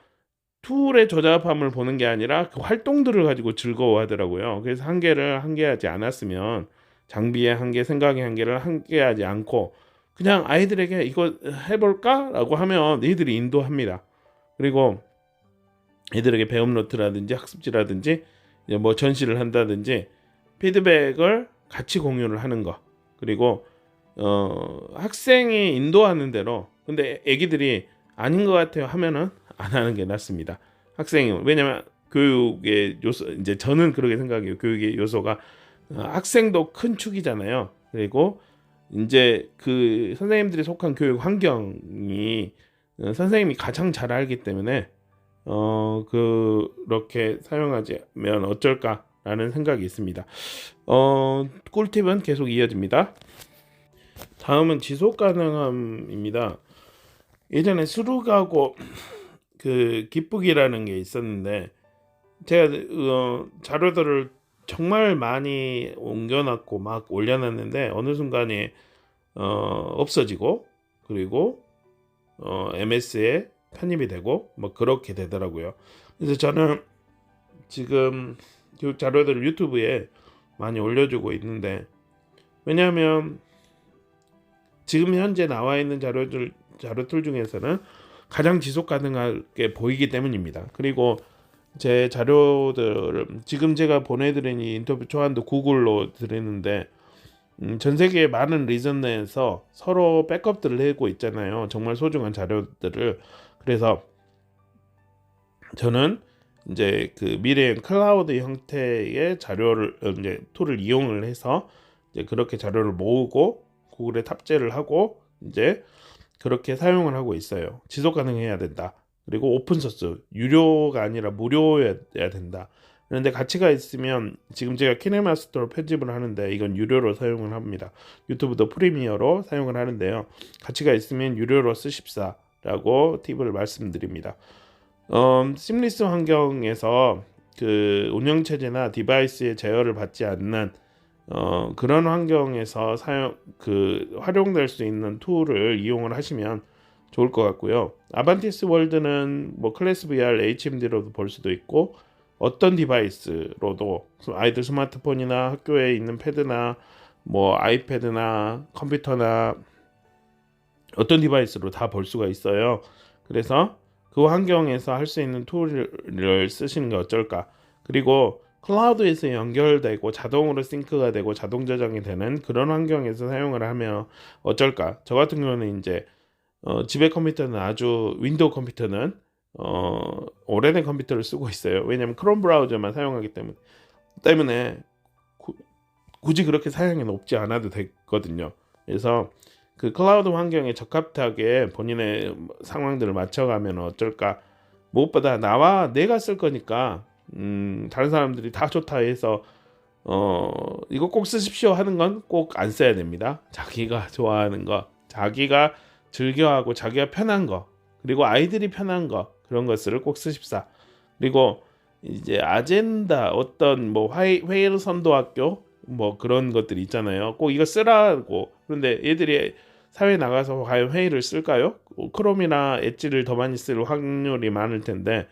툴의 조잡함을 보는 게 아니라 그 활동들을 가지고 즐거워하더라고요. 그래서 한계를 한계하지 않았으면, 장비의 한계, 생각의 한계를 한계하지 않고 그냥 아이들에게 이거 해볼까? 라고 하면 애들이 인도합니다. 그리고 애들에게 배움 노트라든지 학습지라든지 전시를 한다든지 피드백을 같이 공유를 하는 거, 그리고 학생이 인도하는 대로, 근데 애기들이 아닌 것 같아요 하면은 안 하는 게 낫습니다. 학생이, 왜냐면 교육의 요소, 이제 저는 그렇게 생각해요. 교육의 요소가 학생도 큰 축이잖아요. 그리고 이제 그 선생님들이 속한 교육 환경이 선생님이 가장 잘 알기 때문에 그렇게 사용하면 어쩔까라는 생각이 있습니다. 꿀팁은 계속 이어집니다. 다음은 지속 가능함입니다. 예전에 수룩하고 그 기쁘기라는 게 있었는데, 제가 자료들을 정말 많이 옮겨놨고 막 올려놨는데 어느 순간에 없어지고, 그리고 MS에 편입이 되고 그렇게 되더라고요. 그래서 저는 지금 교육 자료들을 유튜브에 많이 올려주고 있는데, 왜냐하면 지금 현재 나와 있는 자료툴 중에서는 가장 지속 가능하게 보이기 때문입니다. 그리고 제 자료들을 지금 제가 보내드린 이 인터뷰 초안도 구글로 드리는데, 전 세계의 많은 리전 내에서 서로 백업들을 하고 있잖아요. 정말 소중한 자료들을. 그래서 저는 이제 그 미래엔 클라우드 형태의 자료를 이제 툴을 이용을 해서 이제 그렇게 자료를 모으고 구글에 탑재를 하고 이제 그렇게 사용을 하고 있어요. 지속 가능해야 된다. 그리고 오픈소스, 유료가 아니라 무료여야 된다. 그런데 가치가 있으면, 지금 제가 키네마스터로 편집을 하는데 이건 유료로 사용을 합니다. 유튜브도 프리미어로 사용을 하는데요. 가치가 있으면 유료로 쓰십사라고 팁을 말씀드립니다. 심리스 환경에서 그 운영체제나 디바이스의 제어를 받지 않는 그런 환경에서 활용될 수 있는 툴을 이용을 하시면 좋을 것 같고요. 아반티스 월드는 클래스 VR HMD로도 볼 수도 있고, 어떤 디바이스로도 아이들 스마트폰이나 학교에 있는 패드나 아이패드나 컴퓨터나 어떤 디바이스로 다 볼 수가 있어요. 그래서 그 환경에서 할 수 있는 툴을 쓰시는 게 어쩔까. 그리고 클라우드에서 연결되고 자동으로 싱크가 되고 자동 저장이 되는 그런 환경에서 사용을 하면 어쩔까. 저 같은 경우는 이제 집에 컴퓨터는 윈도우 컴퓨터는 오래된 컴퓨터를 쓰고 있어요. 왜냐하면 크롬 브라우저만 사용하기 때문에 굳이 그렇게 사양이 높지 않아도 되거든요. 그래서 그 클라우드 환경에 적합하게 본인의 상황들을 맞춰가면 어쩔까. 무엇보다 내가 쓸 거니까 다른 사람들이 다 좋다 해서 이거 꼭 쓰십시오 하는 건 꼭 안 써야 됩니다. 자기가 좋아하는 거, 자기가 즐겨하고 자기가 편한 거, 그리고 아이들이 편한 거, 그런 것들을 꼭 쓰십사. 그리고 이제 아젠다, 어떤 뭐 회의를 선도학교 뭐 그런 것들이 있잖아요. 꼭 이거 쓰라고. 그런데 얘들이 사회에 나가서 과연 회의를 쓸까요? 크롬이나 엣지를 더 많이 쓸 확률이 많을 텐데,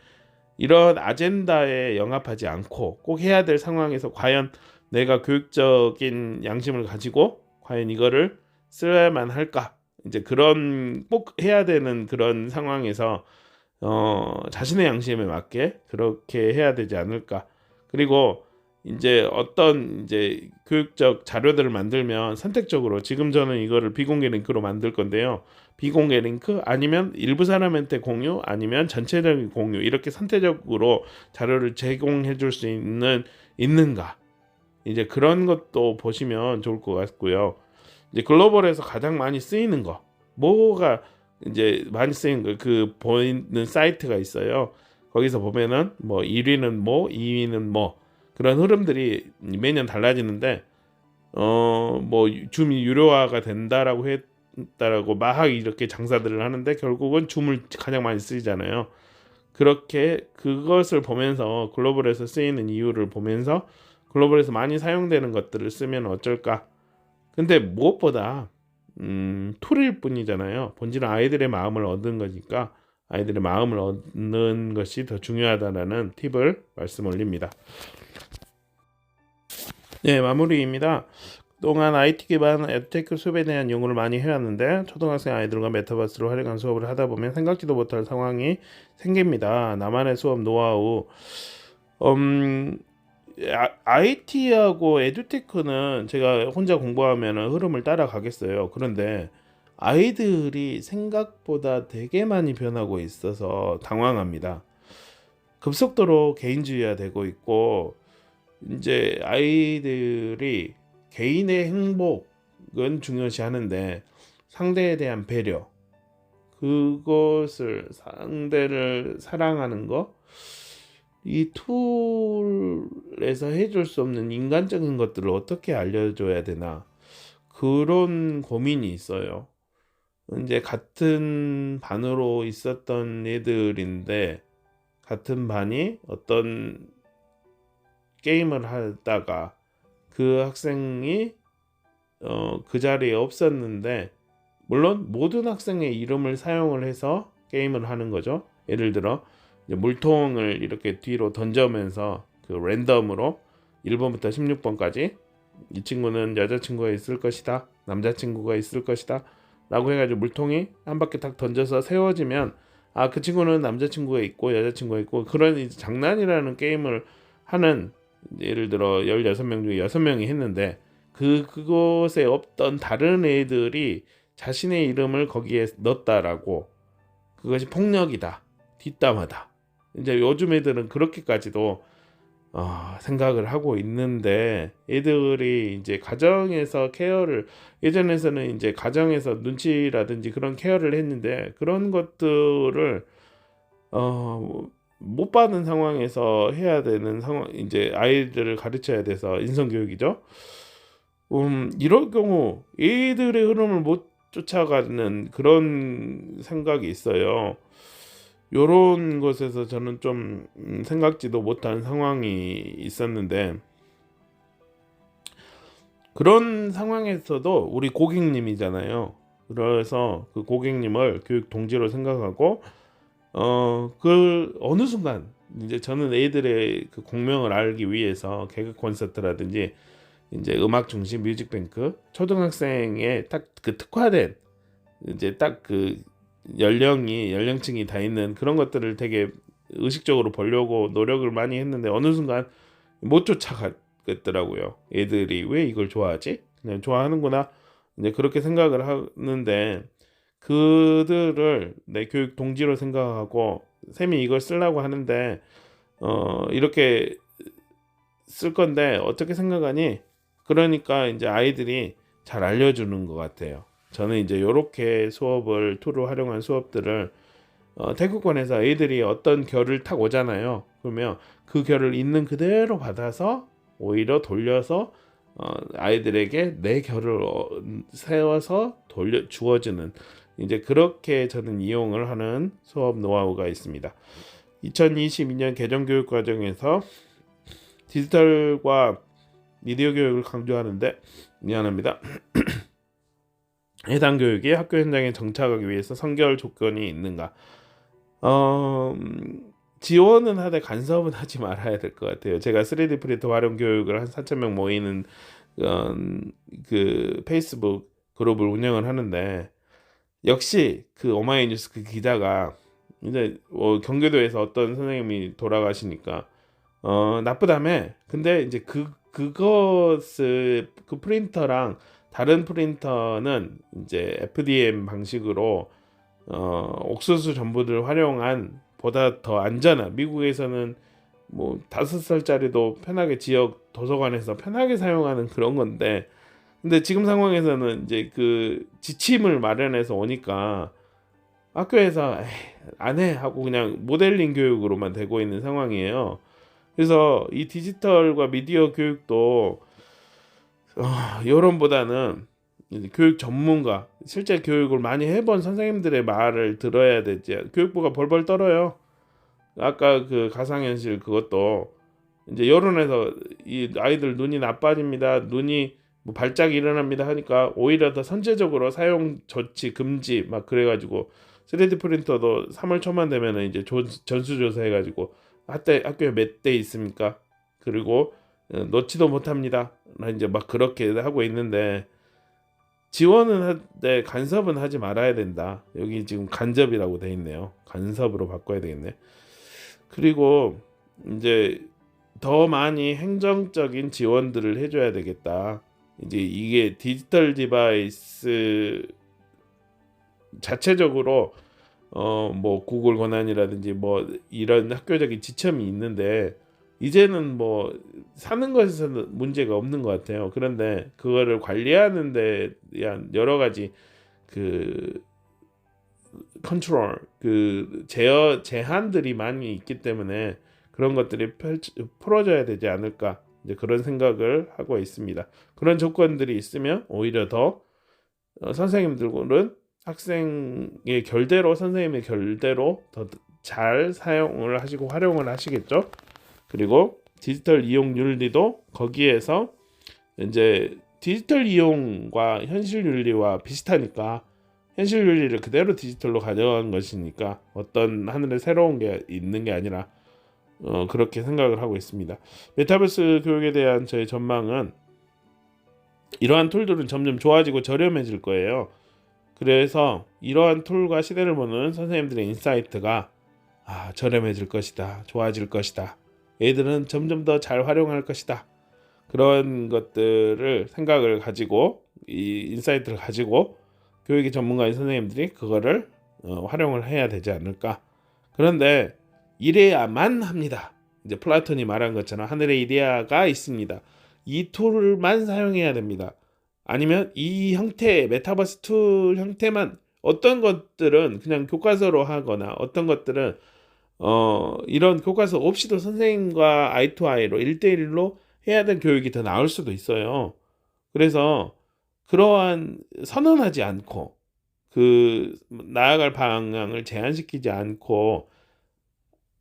이런 아젠다에 영합하지 않고 꼭 해야 될 상황에서 과연 내가 교육적인 양심을 가지고 과연 이거를 써야만 할까? 이제 그런 꼭 해야 되는 그런 상황에서 자신의 양심에 맞게 그렇게 해야 되지 않을까? 그리고 이제 어떤 이제 교육적 자료들을 만들면 선택적으로, 지금 저는 이거를 비공개 링크로 만들 건데요. 비공개 링크 아니면 일부 사람한테 공유 아니면 전체적인 공유, 이렇게 선택적으로 자료를 제공해 줄 수 있는가, 이제 그런 것도 보시면 좋을 것 같고요. 이제 글로벌에서 가장 많이 쓰이는 거, 뭐가 이제 많이 쓰이는 거, 그 보이는 사이트가 있어요. 거기서 보면은 뭐 1위는 뭐 2위는 뭐 그런 흐름들이 매년 달라지는데, 뭐 줌이 유료화가 된다라고 했다라고 막 이렇게 장사들을 하는데 결국은 줌을 가장 많이 쓰잖아요. 그렇게 그것을 보면서 글로벌에서 쓰이는 이유를 보면서 글로벌에서 많이 사용되는 것들을 쓰면 어쩔까. 근데 무엇보다 툴일 뿐이잖아요. 본질은 아이들의 마음을 얻는 거니까 아이들의 마음을 얻는 것이 더 중요하다라는 팁을 말씀 올립니다. 네, 마무리입니다. 그동안 IT 기반 에듀테크 수업에 대한 연구를 많이 해왔는데, 초등학생 아이들과 메타버스를 활용한 수업을 하다 보면 생각지도 못할 상황이 생깁니다. 나만의 수업 노하우. IT하고 에듀테크는 제가 혼자 공부하면 흐름을 따라가겠어요. 그런데 아이들이 생각보다 되게 많이 변하고 있어서 당황합니다. 급속도로 개인주의화되고 있고, 이제 아이들이 개인의 행복은 중요시 하는데 상대에 대한 배려, 그것을, 상대를 사랑하는 거, 이 툴에서 해줄 수 없는 인간적인 것들을 어떻게 알려줘야 되나, 그런 고민이 있어요. 이제 같은 반으로 있었던 애들인데, 같은 반이 어떤 게임을 하다가 그 학생이 그 자리에 없었는데, 물론 모든 학생의 이름을 사용을 해서 게임을 하는 거죠. 예를 들어 이제 물통을 이렇게 뒤로 던져면서 그 랜덤으로 1번부터 16번까지 이 친구는 여자친구가 있을 것이다, 남자친구가 있을 것이다 라고 해가지고 물통이 한 바퀴 딱 던져서 세워지면, 그 친구는 남자친구가 있고 여자친구가 있고, 그런 이제 장난이라는 게임을 하는, 예를 들어 16명 중에 6명이 했는데 그곳에 없던 다른 애들이 자신의 이름을 거기에 넣었다라고, 그것이 폭력이다, 뒷담화다. 이제 요즘 애들은 그렇게까지도 생각을 하고 있는데, 애들이 이제 가정에서 케어를, 예전에서는 이제 가정에서 눈치라든지 그런 케어를 했는데 그런 것들을 못 받은 상황에서 해야 되는 상황, 이제 아이들을 가르쳐야 돼서 인성교육이죠. 이럴 경우 애들의 흐름을 못 쫓아가는 그런 생각이 있어요. 요런 것에서 저는 좀 생각지도 못한 상황이 있었는데, 그런 상황에서도 우리 고객님이잖아요. 그래서 그 고객님을 교육 동지로 생각하고, 그 어느 순간 이제 저는 애들의 그 공명을 알기 위해서 개그 콘서트라든지 이제 음악 중심 뮤직뱅크, 초등학생의 딱 그 특화된, 이제 딱 그 연령층이 다 있는 그런 것들을 되게 의식적으로 보려고 노력을 많이 했는데, 어느 순간 못 쫓아가겠더라고요. 애들이 왜 이걸 좋아하지? 그냥 좋아하는구나, 이제 그렇게 생각을 하는데, 그들을 내 교육 동지로 생각하고 쌤이 이걸 쓰려고 하는데 이렇게 쓸 건데 어떻게 생각하니? 그러니까 이제 아이들이 잘 알려주는 것 같아요. 저는 이제 이렇게 수업을 툴을 활용한 수업들을 태국권에서 애들이 어떤 결을 탁 오잖아요. 그러면 그 결을 있는 그대로 받아서 오히려 돌려서 아이들에게 내 결을 세워서 돌려 주어지는 이제 그렇게 저는 이용을 하는 수업 노하우가 있습니다. 2022년 개정교육 과정에서 디지털과 미디어 교육을 강조하는데 미안합니다. 해당 교육이 학교 현장에 정착하기 위해서 선결 조건이 있는가? 지원은 하되 간섭은 하지 말아야 될 것 같아요. 제가 3D 프린터 활용 교육을 한 4,000명 모이는 그 페이스북 그룹을 운영을 하는데 역시 그 오마이뉴스 그 기자가 이제 경기도에서 어떤 선생님이 돌아가시니까 나쁘다며. 근데 이제 그것을 그 프린터랑 다른 프린터는 이제 FDM 방식으로 옥수수 전부들 활용한 보다 더 안전한 미국에서는 뭐 5살짜리도 편하게 지역 도서관에서 편하게 사용하는 그런 건데 근데 지금 상황에서는 이제 그 지침을 마련해서 오니까 학교에서 안 해 하고 그냥 모델링 교육으로만 되고 있는 상황이에요. 그래서 이 디지털과 미디어 교육도 여론보다는 교육 전문가, 실제 교육을 많이 해본 선생님들의 말을 들어야 되지. 교육부가 벌벌 떨어요. 아까 그 가상현실 그것도 이제 여론에서 이 아이들 눈이 나빠집니다. 눈이 뭐 발작이 일어납니다 하니까 오히려 더 선제적으로 사용 조치 금지 막 그래가지고 3D 프린터도 3월 초만 되면은 이제 전수조사 해가지고 학교에 몇 대 있습니까? 그리고 놓지도 못합니다. 이제 막 그렇게 하고 있는데 지원은 하되 간섭은 하지 말아야 된다. 여기 지금 간접이라고 돼 있네요. 간섭으로 바꿔야 되겠네. 그리고 이제 더 많이 행정적인 지원들을 해줘야 되겠다. 이제 이게 디지털 디바이스 자체적으로 뭐 구글 권한이라든지 뭐 이런 학교적인 지침이 있는데 이제는 뭐 사는 것에서는 문제가 없는 것 같아요. 그런데 그거를 관리하는 데 대한 여러 가지 그 컨트롤 그 제한들이 많이 있기 때문에 그런 것들이 풀어져야 되지 않을까 이제 그런 생각을 하고 있습니다. 그런 조건들이 있으면 오히려 더 선생님들은 학생의 결대로 선생님의 결대로 더 잘 사용을 하시고 활용을 하시겠죠. 그리고 디지털 이용 윤리도 거기에서 이제 디지털 이용과 현실 윤리와 비슷하니까 현실 윤리를 그대로 디지털로 가져간 것이니까 어떤 하늘에 새로운 게 있는 게 아니라 그렇게 생각을 하고 있습니다. 메타버스 교육에 대한 저의 전망은 이러한 툴들은 점점 좋아지고 저렴해질 거예요. 그래서 이러한 툴과 시대를 보는 선생님들의 인사이트가 저렴해질 것이다. 좋아질 것이다. 애들은 점점 더 잘 활용할 것이다. 그런 것들을 생각을 가지고 이 인사이트를 가지고 교육의 전문가인 선생님들이 그거를 활용을 해야 되지 않을까. 그런데 이래야만 합니다. 이제 플라톤이 말한 것처럼 하늘에 이데아가 있습니다. 이 툴만 사용해야 됩니다. 아니면 이 형태의 메타버스 툴 형태만 어떤 것들은 그냥 교과서로 하거나 어떤 것들은 이런 교과서 없이도 선생님과 아이 투 아이로 1대1로 해야 될 교육이 더 나을 수도 있어요. 그래서 그러한 선언하지 않고 그 나아갈 방향을 제한시키지 않고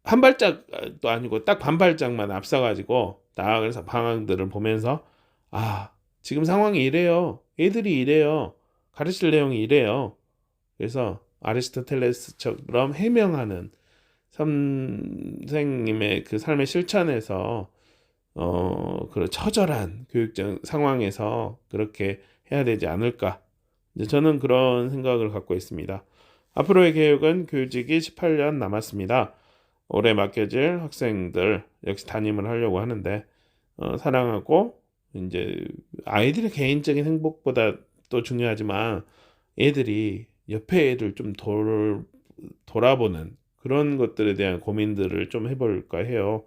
한 발짝도 아니고 딱 반 발짝만 앞서가지고 나아가서 방향들을 보면서 지금 상황이 이래요. 애들이 이래요. 가르칠 내용이 이래요. 그래서 아리스토텔레스처럼 해명하는 선생님의 그 삶의 실천에서 그런 처절한 교육적 상황에서 그렇게 해야 되지 않을까. 이제 저는 그런 생각을 갖고 있습니다. 앞으로의 계획은 교직이 18년 남았습니다. 올해 맡겨질 학생들 역시 담임을 하려고 하는데 사랑하고 이제 아이들의 개인적인 행복보다 또 중요하지만 애들이 옆에 애들 좀 돌아보는 그런 것들에 대한 고민들을 좀 해볼까 해요.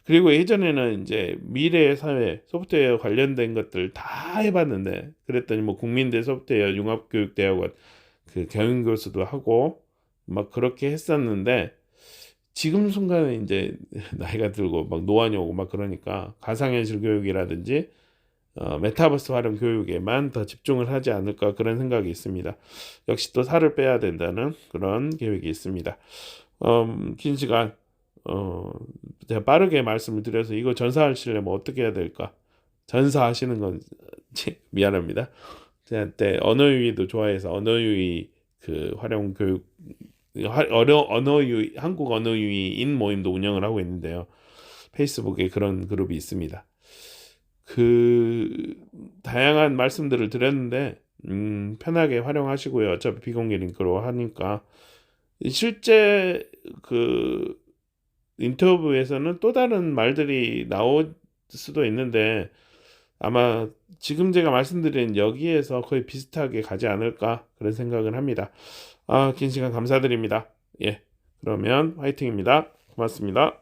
그리고 예전에는 이제 미래의 사회 소프트웨어 관련된 것들 다 해봤는데 그랬더니 뭐 국민대 소프트웨어 융합교육대학원 그 경영교수도 하고 막 그렇게 했었는데 지금 순간에 이제 나이가 들고 막 노안이 오고 막 그러니까 가상현실 교육이라든지 메타버스 활용 교육에만 더 집중을 하지 않을까 그런 생각이 있습니다. 역시 또 살을 빼야 된다는 그런 계획이 있습니다. 긴 시간 제가 빠르게 말씀을 드려서 이거 전사하시려면 어떻게 해야 될까? 전사하시는 건 미안합니다. 저한테 언어유희도 좋아해서 언어유희 그 활용 교육 언어유희 한국 언어유희인 모임도 운영을 하고 있는데요. 페이스북에 그런 그룹이 있습니다. 그 다양한 말씀들을 드렸는데 편하게 활용하시고요. 어차피 비공개 링크로 하니까 실제 그 인터뷰에서는 또 다른 말들이 나올 수도 있는데 아마 지금 제가 말씀드린 여기에서 거의 비슷하게 가지 않을까 그런 생각을 합니다. 긴 시간 감사드립니다. 예, 그러면 화이팅입니다. 고맙습니다.